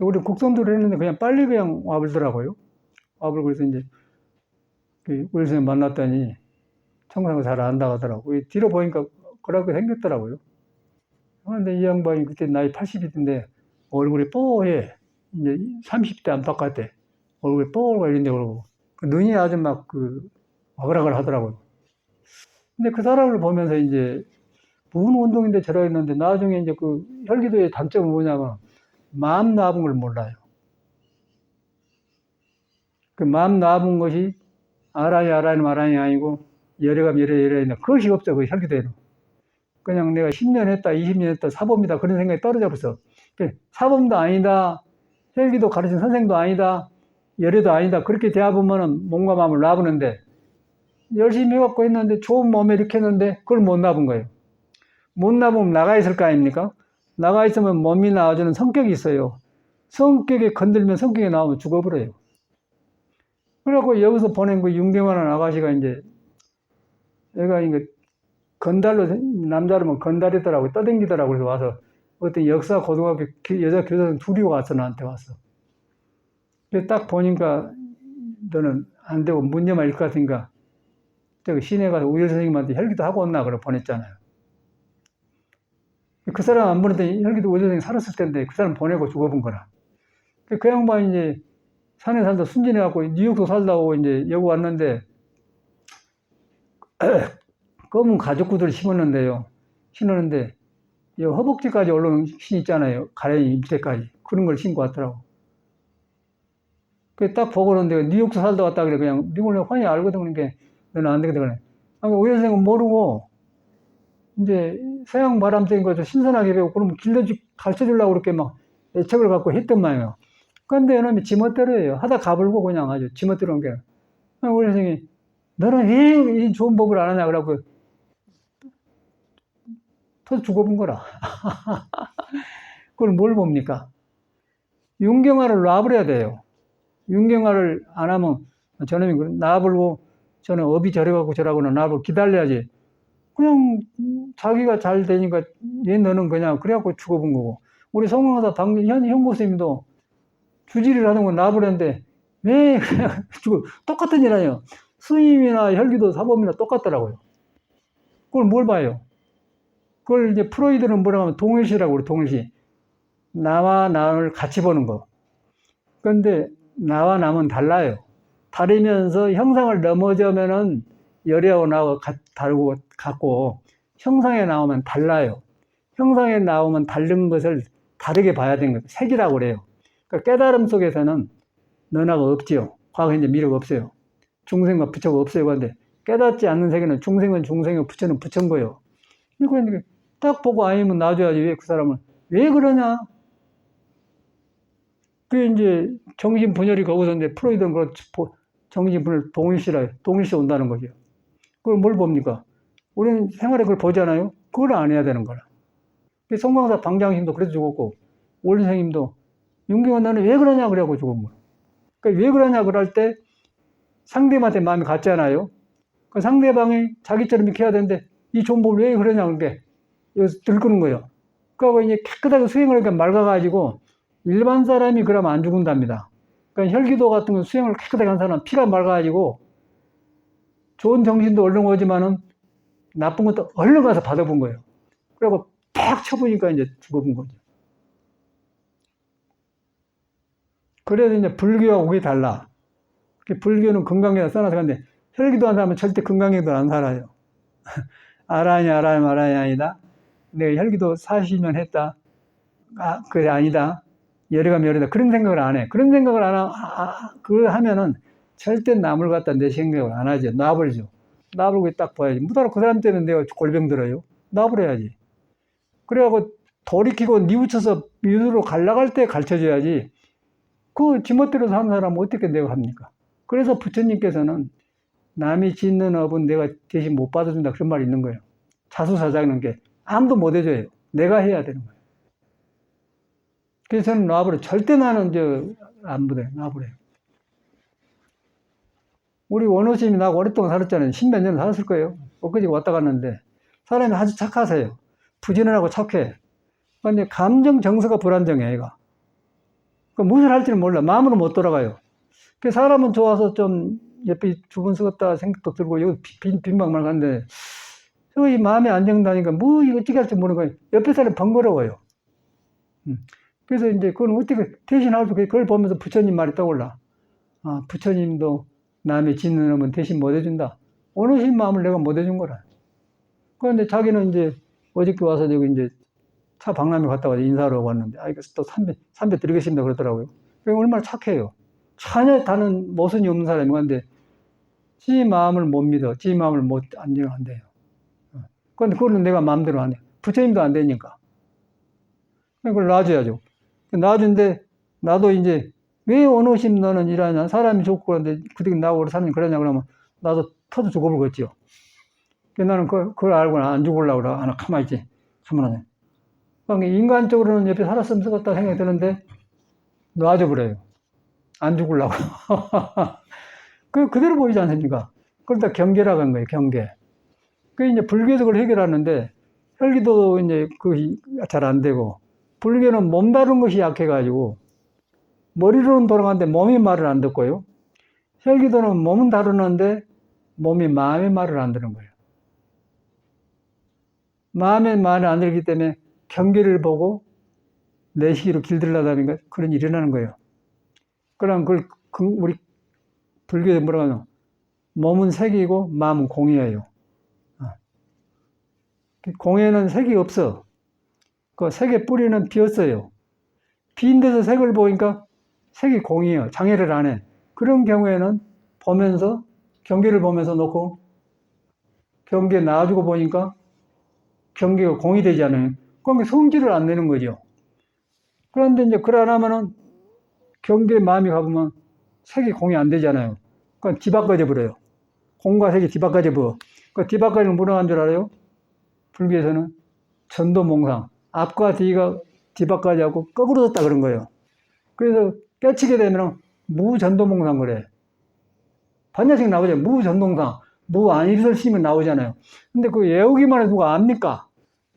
우리 국선도를 했는데 그냥 빨리 그냥 와버리더라고요. 와버리고 그래서 이제 우일 선생 만났더니 청산고 잘 안다고 하더라고요. 뒤로 보니까 그렇게 생겼더라고요. 그런데 이 양반이 그때 나이 80인데 얼굴이 뽀해. 이제 30대 안팎 같아. 얼굴이 뽀가 이런데 그러고. 눈이 아주 막 와글와글 하더라고요. 근데 그 사람을 보면서 이제 무슨 운동인데 저러겠는데 나중에 이제 혈기도의 단점은 뭐냐면 마음 나쁜 걸 몰라요. 그 마음 나쁜 것이 알아니 말아니 아니고 열애감 열애 그것이 없어. 그 혈기도에는. 그냥 내가 10년 했다 20년 했다 사범이다 그런 생각이 떨어져 버렸어. 사범도 아니다. 혈기도 가르친 선생도 아니다. 열애도 아니다. 그렇게 대해보면은 몸과 마음을 놔보는데 열심히 해갖고 했는데 좋은 몸에 이렇게 했는데 그걸 못 놔본 거예요. 못 놔보면 나가 있을 거 아닙니까? 나가 있으면 몸이 나와주는 성격이 있어요. 성격에 건들면 성격이 나오면 죽어버려요. 그래갖고 여기서 보낸 윤경환한 아가씨가 이제 얘가 이거 건달로 남자로 뭐 건달이더라고 떠댕기더라고 그래서 와서 어떤 역사 고등학교 여자 교사선 둘이 왔어 나한테 왔어. 딱 보니까 너는 안 되고 문제만 일것 같으니까 저기 시내 가서 우일 선생님한테 혈기도 하고 온나 그래 보냈잖아요. 그 사람 안 보냈더니 혈기도 우일 선생님 살았을 텐데 그 사람 보내고 죽어본 거라. 그 양반이 이제 산에 살다 순진해갖고 뉴욕도 살다고 이제 여기 왔는데 검은 가죽구두를 신었는데요. 신었는데 허벅지까지 올라오는 신 있잖아요. 가랭이 밑에까지 그런 걸 신고 왔더라고. 딱 보고 그러는데 뉴욕도 살다 왔다 그래. 그냥 미국을 환히 알거든. 그러니까 너는 안 되겠다 그래. 우리 선생은 모르고 이제 서양 바람 쐬는 거 신선하게 배우고 그러면 가르쳐 주려고 그렇게 막 애착을 갖고 했단 말이에요. 그런데 이놈이 지멋대로예요. 하다 가불고 그냥 아주 지멋대로 온 게. 우리 선생이 너는 왜 이 좋은 법을 안 하냐 그러고 터져 죽어본 거라. 그걸 뭘 봅니까? 윤경화를 놔버려야 돼요. 윤경화를 안 하면 저놈이 놔버리고 저는 업이 저래갖고 저라고는 놔버리고 기다려야지. 그냥 자기가 잘 되니까 얘 너는 그냥 그래갖고 죽어본 거고. 우리 성공하다 현 교수님도 주지를 하는 건 놔버렸는데 왜 그냥 죽어. 똑같은 일 아니에요. 스님이나 혈기도 사범이나 똑같더라고요. 그걸 뭘 봐요? 그걸 이제 프로이드는 뭐라고 하면 동일시라고 그래, 동일시. 나와 남을 같이 보는 거. 그런데 나와 남은 달라요. 다르면서 형상을 넘어져면은 열애하고 나하고 다르고 같고 형상에 나오면 달라요. 형상에 나오면 다른 것을 다르게 봐야 되는 거예요. 색이라고 그래요. 그러니까 깨달음 속에서는 너나가 없지요. 과거에 이제 미래가 없어요. 중생과 부처가 없어요. 그런데 깨닫지 않는 세계는 중생은 중생이고 부처는 부처인 거예요. 이거 딱 보고 아니면 놔줘야지. 왜 그 사람을 왜 그러냐? 그게 이제 정신분열이 거기서 이제 프로이드는 정신분열 동일시 온다는 거죠. 그걸 뭘 봅니까? 우리는 생활에 그걸 보잖아요. 그걸 안 해야 되는 거라. 송광사 방장님도 그래서 죽었고, 올 선생님도 윤경은 나는 왜 그러냐 그래갖고 죽은 거야. 그러니까 왜 그러냐 그럴 때 상대방한테 마음이 갔잖아요. 그 상대방이 자기처럼 이렇게 해야 되는데 이 좋은 법을 왜 그러냐 그게 여기서 들끄는 거예요. 그러고 이제 깨끗하게 수행을 하니까 맑아가지고 일반 사람이 그러면 안 죽는답니다. 그러니까 혈기도 같은 건 수행을 깨끗하게 한 사람은 피가 맑아가지고 좋은 정신도 얼른 오지만은 나쁜 것도 얼른 가서 받아본 거예요. 그리고 팍 쳐보니까 이제 죽어본 거죠. 그래서 이제 불교하고 그게 달라. 불교는 건강에다 써놔서 근데 혈기도 한 사람은 절대 건강에도 안 살아요. 알아니 말아니 아니다. 내가 혈기도 40년 했다. 그게 아니다. 열애감 열애다. 그런 생각을 안 해. 그런 생각을 그걸 하면은 절대 남을 갖다 내 생각을 안 하죠. 놔버리죠. 놔버리고 딱 봐야지. 무다로 그 사람 때문에 내가 골병 들어요. 놔버려야지. 그래갖고 돌이키고 뉘우쳐서 미루로 갈라갈 때 가르쳐줘야지. 그 지멋대로 사는 사람은 어떻게 내가 합니까? 그래서 부처님께서는 남이 짓는 업은 내가 대신 못 받아준다. 그런 말이 있는 거예요. 자수사자는 게 아무도 못 해줘요. 내가 해야 되는 거예요. 그래서 저는 놔버려요. 절대 나는 안 부대요. 놔버려요. 우리 원호심이 나하고 오랫동안 살았잖아요. 십몇 년 살았을 거예요. 엊그제 왔다 갔는데 사람이 아주 착하세요. 부지런하고 착해. 근데 감정 정서가 불안정해, 애가. 무엇을 할지는 몰라. 마음으로 못 돌아가요. 사람은 좋아서 좀 옆에 두 번 쓰겠다 생각도 들고, 여기 빈방만 가는데, 이 마음이 안정다니까 뭐 이거 어떻게 할지 모르는 거예요. 옆에 사람이 번거로워요. 그래서 이제 그건 어떻게 대신할 수, 그걸 보면서 부처님 말이 떠올라. 아, 부처님도 남의 짓는 놈은 대신 못 해준다. 원하신 마음을 내가 못 해준 거라. 그런데 자기는 이제 어저께 와서 저기 이제 차 박람회 갔다 와서 인사하러 왔는데, 아, 이거 또 삼배 드리겠습니다. 그러더라고요. 얼마나 착해요. 전혀 다른 모순이 없는 사람이 한데, 지 마음을 못 믿어. 지 마음을 못 안정한대요. 그런데 그거는 내가 마음대로 안 해. 부처님도 안 되니까. 그걸 놔줘야죠. 놔준데, 나도 이제, 왜 원호심 너는 일하냐? 사람이 좋고 그런데, 그렇게 나하고 사람이 그러냐? 그러면, 나도 터져 죽어볼 거지요. 나는 그걸 알고 안 죽으려고 그래. 아, 가만히 있지. 가만히. 그러니까 인간적으로는 옆에 살았으면 쓰겠다 생각이 드는데, 놔줘버려요. 안 죽으려고. 그대로 보이지 않습니까? 그러다 경계라고 한 거예요, 경계. 이제 불교에서 그걸 해결하는데, 혈기도 이제 잘 안 되고, 불교는 몸 다룬 것이 약해가지고, 머리로는 돌아가는데 몸이 말을 안 듣고요. 혈기도는 몸은 다루는데, 몸이 마음의 말을 안 듣는 거예요. 마음의 말을 안 들기 때문에 경계를 보고 내시기로 길들여다 보니까 그런 일이 일어나는 거예요. 그럼 우리 불교에 뭐라고 하냐? 몸은 색이고 마음은 공이에요. 공에는 색이 없어. 그 색의 뿌리는 비었어요. 비인 데서 색을 보니까 색이 공이에요. 장애를 안 해. 그런 경우에는 보면서 경계를 보면서 놓고 경계에 놔주고 보니까 경계가 공이 되지 않아요. 그럼 성질을 안 내는 거죠. 그런데 이제 그걸 안 하면은 경계에 마음이 가보면 색이 공이 안 되잖아요. 그건 뒤바꿔져 버려요. 공과 색이 뒤바꿔져 버려. 그 뒤바꿔지는 뭐라고 하는 줄 알아요? 불교에서는 전도몽상. 앞과 뒤가 뒤바꿔져 갖고 거꾸로졌다 그런 거예요. 그래서 깨치게 되면 무전도몽상 그래. 반야식 나오죠. 무전동상. 무 안일설심이 나오잖아요. 근데 그 외우기만 해도 누가 압니까?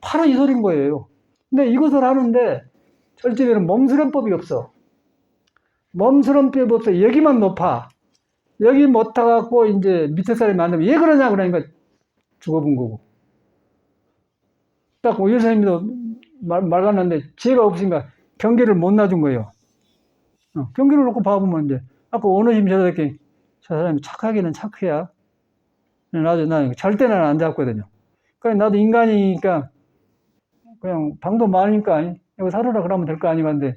바로 이 소리인 거예요. 근데 이것을 하는데 절제에는 몸수련법이 없어. 몸수련법이 없어. 여기만 높아. 여기 못 타갖고 이제 밑에 사람이 만나면 왜 그러냐 그러니까 죽어본 거고. 딱 오일 선생님도 말 갔는데 지혜가 없으니까 경계를 못 놔준 거예요. 경계를 놓고 봐보면 이제 아까 원어심 저렇게 저 사람이 착하기는 착해야. 나는 절대 나는 안 잡거든요. 그러니까 나도 인간이니까 그냥 방도 많으니까 여기 살아라 그러면 될 거 아니고 한데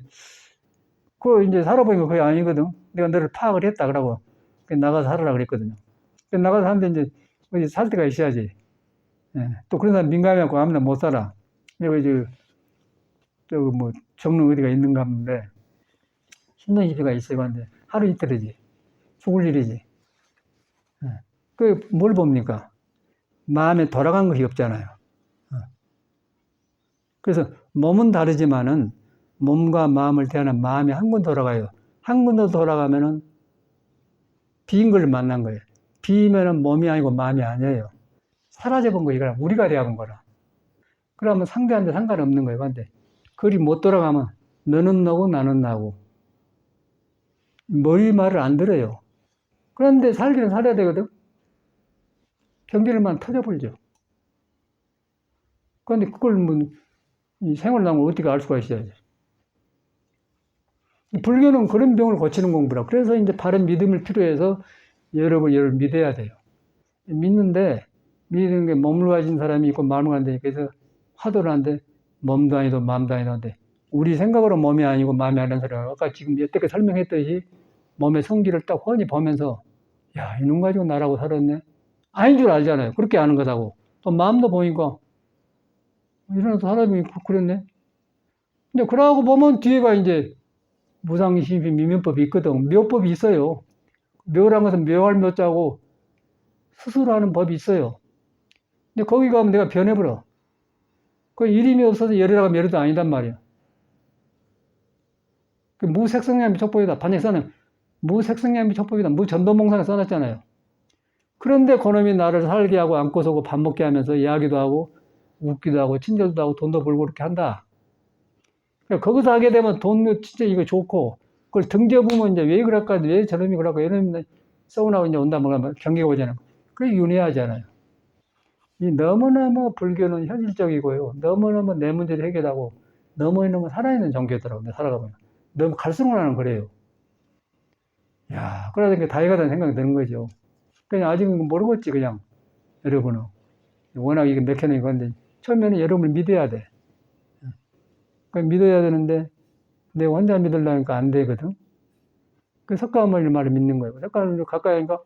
그거 이제 살아보니까 그게 아니거든. 내가 너를 파악을 했다 그러고 나가서 살아라 그랬거든요. 나가서 사는데 이제 어디 살 데가 있어야지. 예. 또 그런 사람 민감해갖고 아무나 못 살아. 내가 이제 뭐 정릉 어디가 있는가 하는데 힘든 집이가 있어요. 근데 하루 이틀이지. 죽을 일이지. 뭘 봅니까? 마음에 돌아간 것이 없잖아요. 그래서 몸은 다르지만은 몸과 마음을 대하는 마음이 한 군 돌아가요. 한 군 더 돌아가면은 비인 걸 만난 거예요. 비면은 몸이 아니고 마음이 아니에요. 사라져 본 거 이거라. 우리가 되어 본 거라. 그러면 상대한테 상관없는 거예요. 근데 그리 못 돌아가면 너는 너고 나는 나고 머리 말을 안 들어요. 그런데 살기는 살아야 되거든. 경계를만 터져버리죠. 그런데 그걸 뭐 생활당을 어떻게 알 수가 있어야지. 불교는 그런 병을 고치는 공부라. 그래서 이제 바른 믿음을 필요해서 여러분을 믿어야 돼요. 믿는데 믿는 게 몸을 가진 사람이 있고 마음을 가진 그래서 화두를 하는데 몸도 아니고 마음도 아니는데 우리 생각으로 몸이 아니고 마음이 아닌 사람 아까 지금 여태까지 설명했듯이 몸의 성질을 딱 훤히 보면서 야 이놈 가지고 나라고 살았네. 아닌 줄 알잖아요. 그렇게 아는 거다고. 또 마음도 보니까 이런 사람이 그랬네. 근데 그러고 보면 뒤에가 이제 무상심비 미면법이 있거든. 묘법이 있어요. 묘란 것은 묘할 묘자고 수술하는 법이 있어요. 근데 거기 가면 내가 변해버려. 그 이름이 없어서 열이라 하면 열이도 아니단 말이야. 그 무색성량비 촉법이다. 반역 써는 무색성량비 촉법이다. 무전도몽상에 써놨잖아요. 그런데 그놈이 나를 살게 하고 안고 서고 밥 먹게 하면서 이야기도 하고 웃기도 하고 친절도 하고 돈도 벌고 그렇게 한다. 그러니까 거기서 하게 되면 돈 진짜 이거 좋고 그걸 등져보면 이제 왜 그럴까 왜 저놈이 그럴까 이러면 서운하고 이제 온다 뭐가 경계가 오잖아요. 그게 윤회하잖아요. 이 너무너무 불교는 현실적이고요. 너무너무 내 문제를 해결하고 너무너무 살아있는 종교더라고요. 살아가면 너무 갈수록 나는 그래요. 야, 그러니까 다이가다는 생각이 드는 거죠. 그냥 아직은 모르겠지 그냥 여러분은 워낙 이게 맥혀낸 건데 처음에는 여러분을 믿어야 돼. 그 믿어야 되는데 내가 혼자 믿으려니까 안 되거든. 그 석가모니 말을 믿는 거예요. 석가모니 가까이 하니까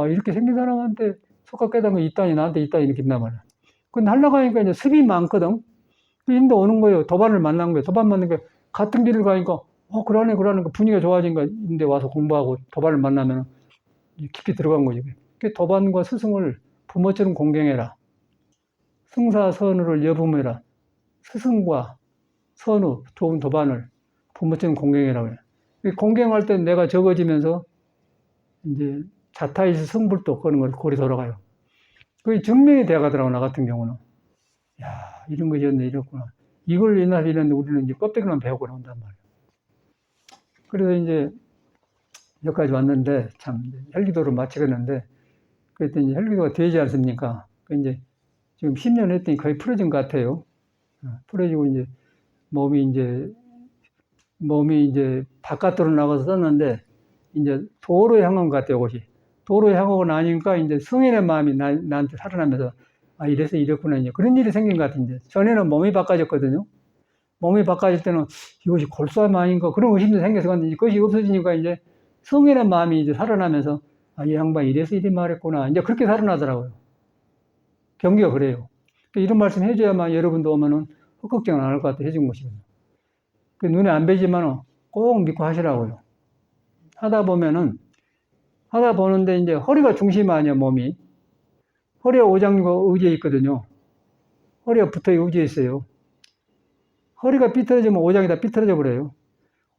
이렇게 생긴 사람한테 석가 깨달은 거 있다니 나한테 있다니 이렇게 있단 말이야. 근데 하려고 하니까 이제 습이 많거든. 인도 오는 거예요. 도반을 만난 거예요. 도반 만난 게 같은 길을 가니까 그러네 그 분위기가 좋아지니까 인데 와서 공부하고 도반을 만나면 깊이 들어간 거지. 그 도반과 스승을 부모처럼 공경해라. 승사선우를 여부매라. 스승과 선우, 좋은 도반을 부모처럼 공경해라 그래. 공경할 때 내가 적어지면서 이제 자타이스 성불도 그런 걸 골이 돌아가요. 그게 증명이 돼가더라고 나 같은 경우는. 야 이런 것이었네 이랬구나. 이걸 옛날에 이랬는데 우리는 이제 껍데기만 배우고 나온단 말이야. 그래서 이제 여기까지 왔는데 참 헬기도를 마치겠는데 그랬더니 헬기도가 되지 않습니까? 그 이제 지금 10년 했더니 거의 풀어진 것 같아요. 풀어지고 이제 몸이 이제 바깥으로 나가서 썼는데 이제 도로 향한 것 같아요, 그것이. 도로 향하고 나니까 이제 성인의 마음이 나한테 살아나면서 이래서 이랬구나 이제 그런 일이 생긴 것 같은데 전에는 몸이 바꿔졌거든요. 몸이 바꿔질 때는 이것이 골수암 아닌가 그런 의심도 생겨서 갔는데 그것이 없어지니까 이제 성인의 마음이 이제 살아나면서 이 양반 이래서 이리 말했구나 이제 그렇게 살아나더라고요. 경기가 그래요. 이런 말씀 해줘야만 여러분도 오면은 헛걱정 안 할 것 같아 해준 것이거든요. 눈에 안 뵈지만 꼭 믿고 하시라고요. 하다 보는데 이제 허리가 중심 아니야, 몸이. 허리가 오장과 의지에 있거든요. 허리가 붙어 의지에 있어요. 허리가 삐뚤어지면 오장이 다 삐뚤어져 버려요.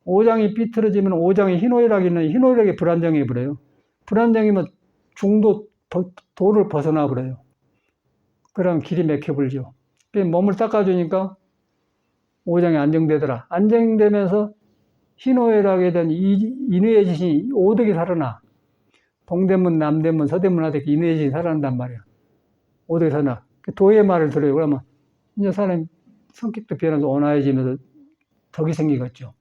오장이 삐뚤어지면 오장의 희노애락이 있는 희노애락이 불안정해 버려요. 불안정이면 중도 도를 벗어나 버려요. 그럼 길이 막혀 버리죠. 몸을 닦아주니까 오장이 안정되더라. 안정되면서 희노애락에 대한 인의의 지신이 오덕이 살아나. 동대문, 남대문, 서대문 하듯이 인의의 지신이 살아난단 말이야. 오덕이 살아나. 도의 말을 들어요. 그러면 이제 사람 성격도 변하면서 온화해지면서 덕이 생기겠죠.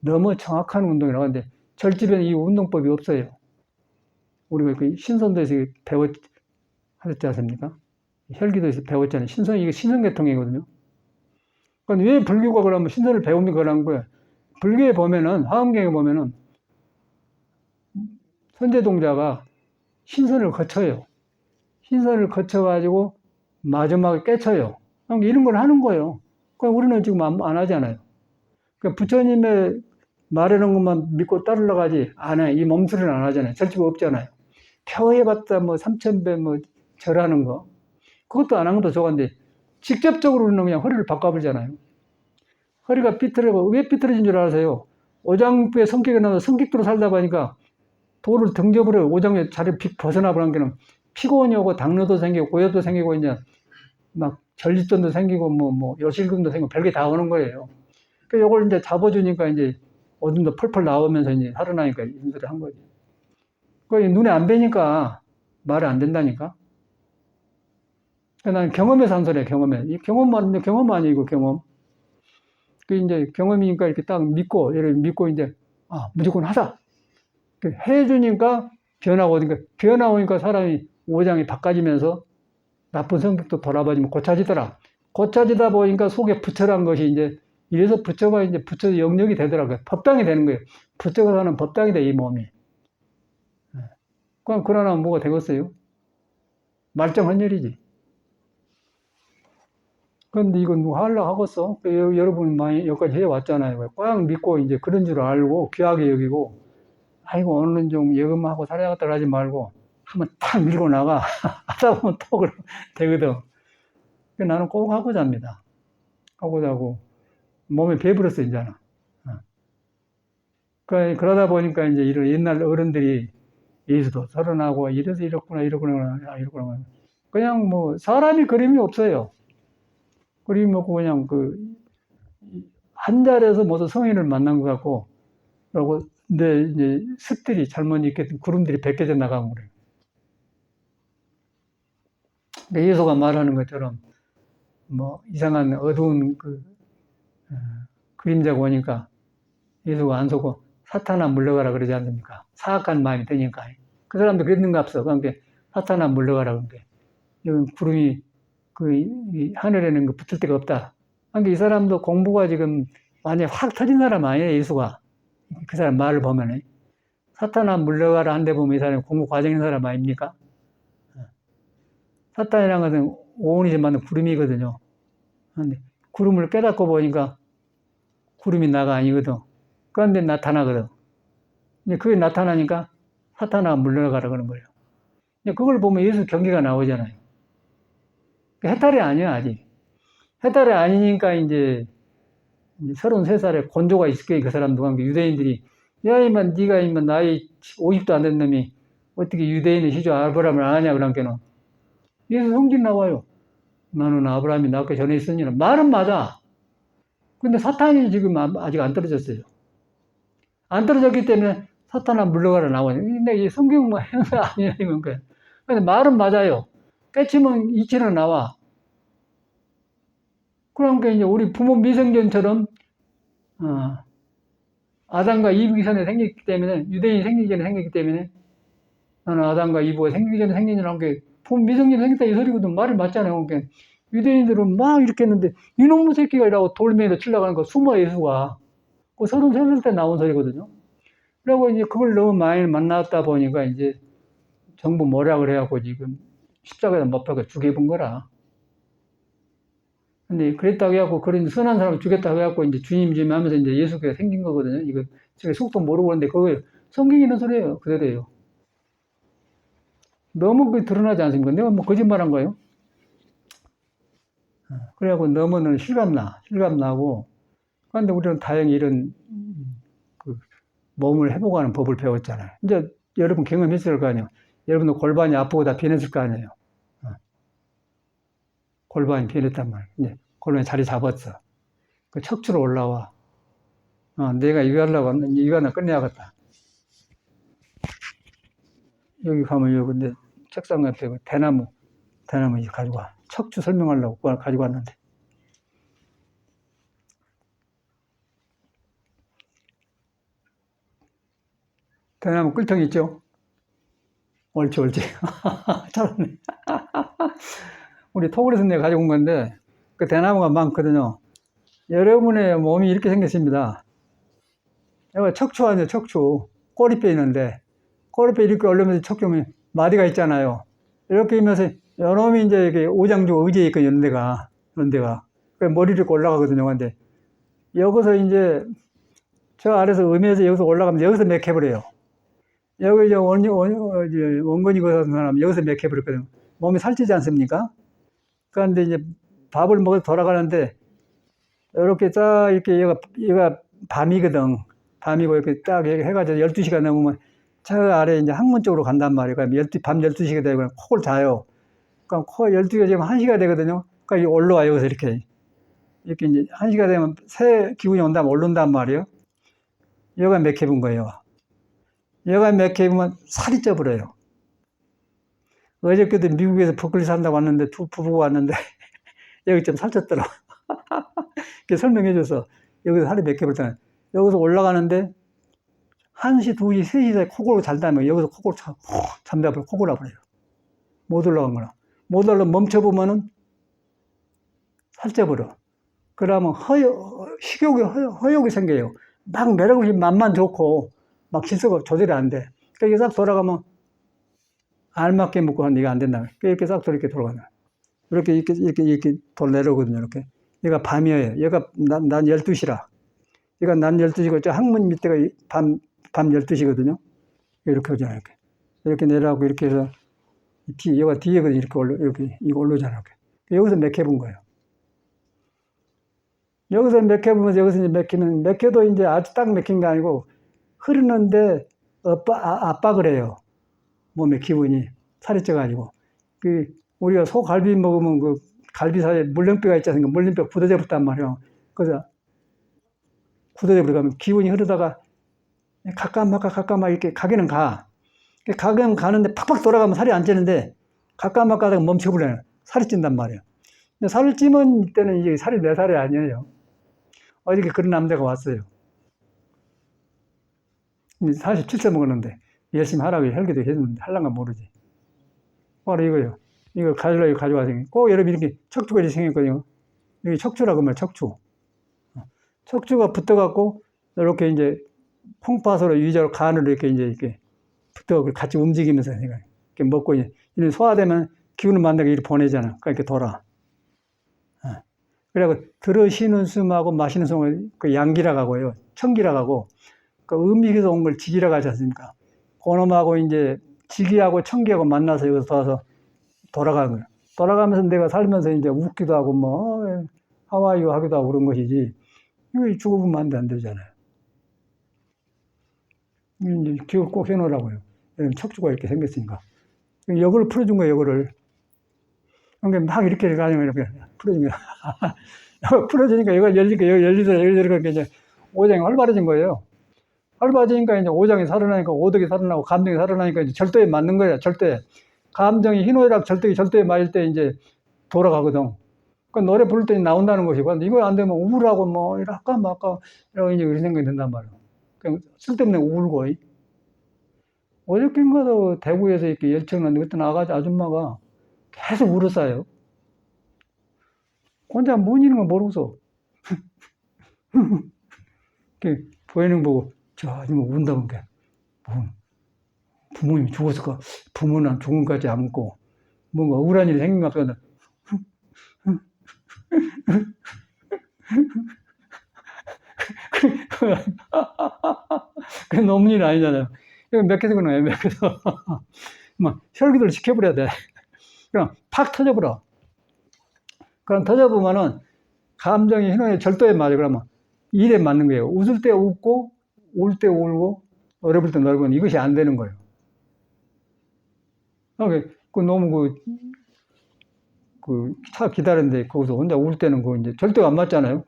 너무 정확한 운동이 나오는데 절집에는 이 운동법이 없어요. 우리가 그 신선도에서 하셨지 않습니까? 혈기도에서 배웠잖아요. 이게 신선계통이거든요. 그러니까 왜 불교가 그러면 신선을 배우면 그러는 거예요. 불교에 보면은, 화엄경에 보면은, 선제동자가 신선을 거쳐요. 신선을 거쳐가지고 마지막에 깨쳐요. 그러니까 이런 걸 하는 거예요. 그러니까 우리는 지금 안 하잖아요. 그러니까 부처님의 말하는 것만 믿고 따르려고 하지, 안 해. 이 몸소리는 안 하잖아요. 절집 없잖아요. 표해봤다, 3000배 절하는 거. 그것도 안 한 것도 좋은데, 직접적으로는 그냥 허리를 바꿔버리잖아요. 허리가 왜 삐뚤어진 줄 아세요? 오장부의 성격이 나서 성격대로 살다 보니까 도를 등져버려 오장의 자리를 벗어나 버린 게는 피곤이 오고 당뇨도 생기고 고혈도 생기고 이제 막 전립선도 생기고 요실금도 생기고 별게 다 오는 거예요. 그러니까 이걸 이제 잡아주니까 이제 어둠도 펄펄 나오면서 이제 살아나니까 이런 소리 한 거지. 그러니까 눈에 안 뵈니까 말이 안 된다니까. 그러니까 나는 경험에서 한 소리야, 경험에. 이 경험 아니고 경험. 그 이제 경험이니까 이렇게 딱 믿고, 예를 믿고 이제, 무조건 하자. 해주니까 변화 오니까 사람이 오장이 바꿔지면서 나쁜 성격도 돌아봐지면 고쳐지더라. 고쳐지다 보니까 속에 부처란 것이 이제, 이래서 부처가 이제 부처 영역이 되더라고요. 법당이 되는 거예요. 부처가 사는 법당이 돼, 이 몸이. 그럼 그러나 뭐가 되겠어요? 말짱헌혈이지. 그런데 이건 누가 하려고 하겠어? 여러분 많이 여기까지 해왔잖아요. 꽉 믿고 이제 그런 줄 알고 귀하게 여기고, 아이고, 오늘은 좀 예금하고 살아야겠다 하지 말고, 한번 탁 밀고 나가. 하다 보면 또 되거든. 나는 꼭 하고 잡니다. 하고 자고. 몸에 배불렀어, 이제는. 그러다 보니까 이제 이런 옛날 어른들이 예수도 서른하고 이래서 이렇구나, 이러구나, 이러구나. 그냥 뭐, 사람이 그림이 없어요. 그림이 없고 그냥 한 자리에서 모두 성인을 만난 것 같고, 그리고 근데 이제 습들이 잘못 있겠던 구름들이 벗겨져 나가고 그래요. 근데 예수가 말하는 것처럼 뭐 이상한 어두운 그림자가 오니까 예수가 안 속고 사탄아 물러가라 그러지 않습니까? 사악한 마음이 드니까. 그 사람도 그랬는가 없어. 그러니까 사탄아 물러가라 그런 게. 이건 구름이 이 하늘에는 붙을 데가 없다. 그러니까 이 사람도 공부가 지금 완전히 확 터진 사람 아니에요, 예수가. 그 사람 말을 보면은. 사탄아 물러가라 한데 보면 이 사람이 공부 과정인 사람 아닙니까? 사탄이라는 것은 오온이지만 구름이거든요. 근데 구름을 깨닫고 보니까 구름이 나가 아니거든. 그런데 나타나거든. 근데 그게 나타나니까 사탄아 물러가라 그러는 거예요. 그걸 보면 예수 경계가 나오잖아요. 해탈이 아니야, 아직. 해탈이 아니니까 이제 33살에 곤조가 있을 거예요, 그 사람도. 그러니까 유대인들이, 야, 이만, 네가 이만 나이 50도 안 된 놈이 어떻게 유대인의 시조 아브라함을 안 하냐, 그러니까는. 예수 성경 나와요. 나는 아브라함이 낳기 전에 있으니라. 말은 맞아. 근데 사탄이 지금 아직 안 떨어졌어요. 안 떨어졌기 때문에 사탄아 물러가라 나와요. 근데 이 성경 뭐 행사 아니야, 이건 거야. 근데 말은 맞아요. 깨치면 이치는 나와. 그러니까 이제 우리 부모 미성년처럼, 아담과 이브 전에 생겼기 때문에, 유대인이 생기기 전에 생겼기 때문에, 나는 아담과 이브가 생기기 전에 생긴이라는 게, 부모 미성년이 생겼다 이 소리거든. 말이 맞잖아요. 그러니까 유대인들은 막 이렇게 했는데, 이놈의 새끼가 이라고 돌멩이로 치려고 하는 거 숨어 예수가. 그 33살 때 나온 소리거든요. 그리고 이제 그걸 너무 많이 만났다 보니까 이제 정부 뭐라 그래갖고 지금 십자가에다 못 박아 죽여본 거라. 근데 그랬다고 해갖고 그런 선한 사람을 죽였다고 해갖고 이제 주님 하면서 이제 예수가 생긴 거거든요. 이거 제가 속도 모르고 그러는데 그거 성경에 있는 소리예요. 그대로예요. 너무 드러나지 않습니까? 내가 뭐 거짓말한 거예요. 그래갖고 너무는 실감나고. 그런데 우리는 다행히 이런 몸을 회복하는 법을 배웠잖아요. 이제 여러분 경험했을 거 아니에요. 여러분도 골반이 아프고 다 변했을 거 아니에요. 골반이 변했단 말이에요. 이제 골반이 자리 잡았어. 그 척추로 올라와. 내가 이거 하려고 왔는데 이거 하나 끝내야겠다. 여기 가면 여기 근데 책상 옆에 대나무 이제 가지고 와. 척추 설명하려고 그걸 가지고 왔는데. 대나무 끌통 있죠? 옳지. 잘하네. 우리 토굴에서 내가 가지고 온 건데, 그 대나무가 많거든요. 여러분의 몸이 이렇게 생겼습니다. 여기 척추 아니에요, 척추. 꼬리뼈 있는데, 꼬리뼈 이렇게 올리면서 척추에 마디가 있잖아요. 이렇게 하면서, 요놈이 이제 이렇게 오장주 의지에 있고, 이런 데가. 그 머리를 이렇게 올라가거든요. 근데, 여기서 이제, 저 아래서 음에서 여기서 올라가면 여기서 맥혀버려요. 여기 이제 원근이 거사는 사람 여기서 맥혀버렸거든요. 몸이 살찌지 않습니까? 그런데 이제 밥을 먹어서 돌아가는데, 이렇게 딱 이렇게 얘가 밤이거든. 밤이고 이렇게 딱 해가지고 12시가 넘으면 저 아래 이제 항문 쪽으로 간단 말이에요. 그러니까 밤 12시가 되고 콕을 자요. 그러니까 12시가 지금 1시가 되거든요. 그러니까 올라와 여기서 이렇게 이제 1시가 되면 새 기운이 온다면 오른단 말이에요. 여가 맥혀본 거예요. 여가 맥혀보면 살이 쪄버려요. 어저께도 미국에서 버클리 산다고 왔는데 두 부부가 왔는데 여기 좀 살쪘더라고. 설명해줘서 여기서 살이 맥혀버렸잖아요. 여기서 올라가는데 1시, 2시, 3시 사이 코골고 잘다면 여기서 코골 잠자버려 코골아 버려요. 못 올라간 거나. 못 올라 멈춰보면은 살쪄버려. 그러면 식욕이 허욕이 생겨요. 막 매력없이 맛만 좋고 막 질서가 조절이 안 돼. 그러니까 이게 싹 돌아가면 알맞게 먹고 하는데 이게 안 된다. 이렇게 싹 돌아가는. 이렇게 돌 내려오거든요. 이렇게. 얘가 밤이에요. 얘가 난 12시라. 얘가 난 12시고 저 항문 밑에가 밤 12시거든요. 이렇게 오잖아요. 이렇게 내려가고 이렇게 해서 여기가 뒤에 이렇게 이렇게 이거 올라오잖아. 여기서 맥혀본 거예요. 여기서 맥혀보면서 여기서 이제 맥혀도 이제 아주 딱 맥힌 게 아니고 흐르는데 압박을 해요. 몸의 기운이 살이 쪄가지고. 우리가 소갈비 먹으면 그 갈비 사이에 물렁뼈가 있지 않습니까? 물렁뼈 굳어져 버렸단 말이에요. 그래서 굳어져 버리면 기운이 흐르다가 가까막 이렇게 가기는 가. 가긴 가는데 팍팍 돌아가면 살이 안 찌는데 가까막 가다가 멈춰버려요. 살이 찐단 말이에요. 근데 살을 찌면 때는 이게 살이 내 살이 아니에요. 어저께 그런 남자가 왔어요. 47세 먹었는데 열심히 하라고 혈기도 해주는데 할란가 모르지. 바로 이거요. 이거 가져와서 꼭 여러분 이렇게 척추가 생겼거든요. 여기 척추라고 말이에요. 척추. 척추가 붙어갖고 이렇게 이제 콩팥으로 위자로 간으로 이렇게 붙어 같이 움직이면서 이렇게 먹고 이제 소화되면 기운을 만나게 이렇게 보내잖아. 그러니까 이렇게 돌아. 그래갖고 들으시는 숨하고 마시는 숨을 그 양기라고 하고요. 청기라고 하고 그 음식에서 온 걸 지기라고 하지 않습니까? 그놈하고 이제 지기하고 청기하고 만나서 여기서 도와서 돌아가는 거예요. 돌아가면서 내가 살면서 이제 웃기도 하고 뭐 하와이유 하기도 하고 그런 것이지. 이거 죽어보면 안 되잖아요. 이제 기억을 꼭 해놓으라고요. 척추가 이렇게 생겼으니까. 이걸 풀어준 거예요, 이거를. 그러니까 막 이렇게 가면 이렇게 풀어준 거예요. 풀어주니까 이걸 열리더라고 이제 오장이 활발해진 거예요. 활발해지니까 이제 오장이 살아나니까 오덕이 살아나고 감정이 살아나니까 이제 절도에 맞는 거예요, 절도에. 감정이 희노애락 절도에 맞을 때 이제 돌아가거든. 그 노래 부를 때 나온다는 것이고, 이거 안 되면 우울하고 뭐, 아까 이러고 이제 그런 생각이 든단 말이야. 그냥 쓸데없는 울고. 어저께인가도 대구에서 이렇게 열청 났는데, 그때 나가서 아줌마가 계속 울었어요. 혼자 뭔 일인 거 모르고서. 보이는 거 보고, 저 아줌마 운다는 게, 뭐, 부모님이 죽었을까? 부모는 죽음까지 안 묻고, 뭔가 억울한 일이 생긴 것 같아. 그게 너무 일 아니잖아요. 이거 맥혀서 그러네, 맥혀서. 막 혈기를 지켜버려야 돼. 그냥 팍 터져버려. 그럼 터져보면은 감정이 희노애 절도에 맞아. 그러면 일에 맞는 거예요. 웃을 때 웃고, 울 때 울고, 어려울 때 놀고, 이것이 안 되는 거예요. 너무 차 기다리는데 거기서 혼자 울 때는 이제 절대가 안 맞잖아요.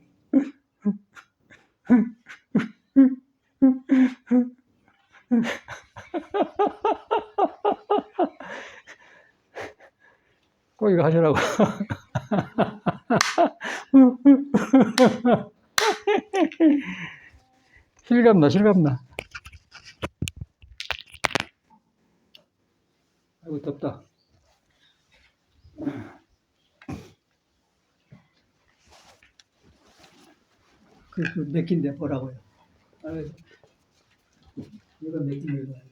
꼭 이거 하시라고. 실감나. 아이고, 덥다. 맥힌데 뭐라고요? 이거 맥힌 거예요.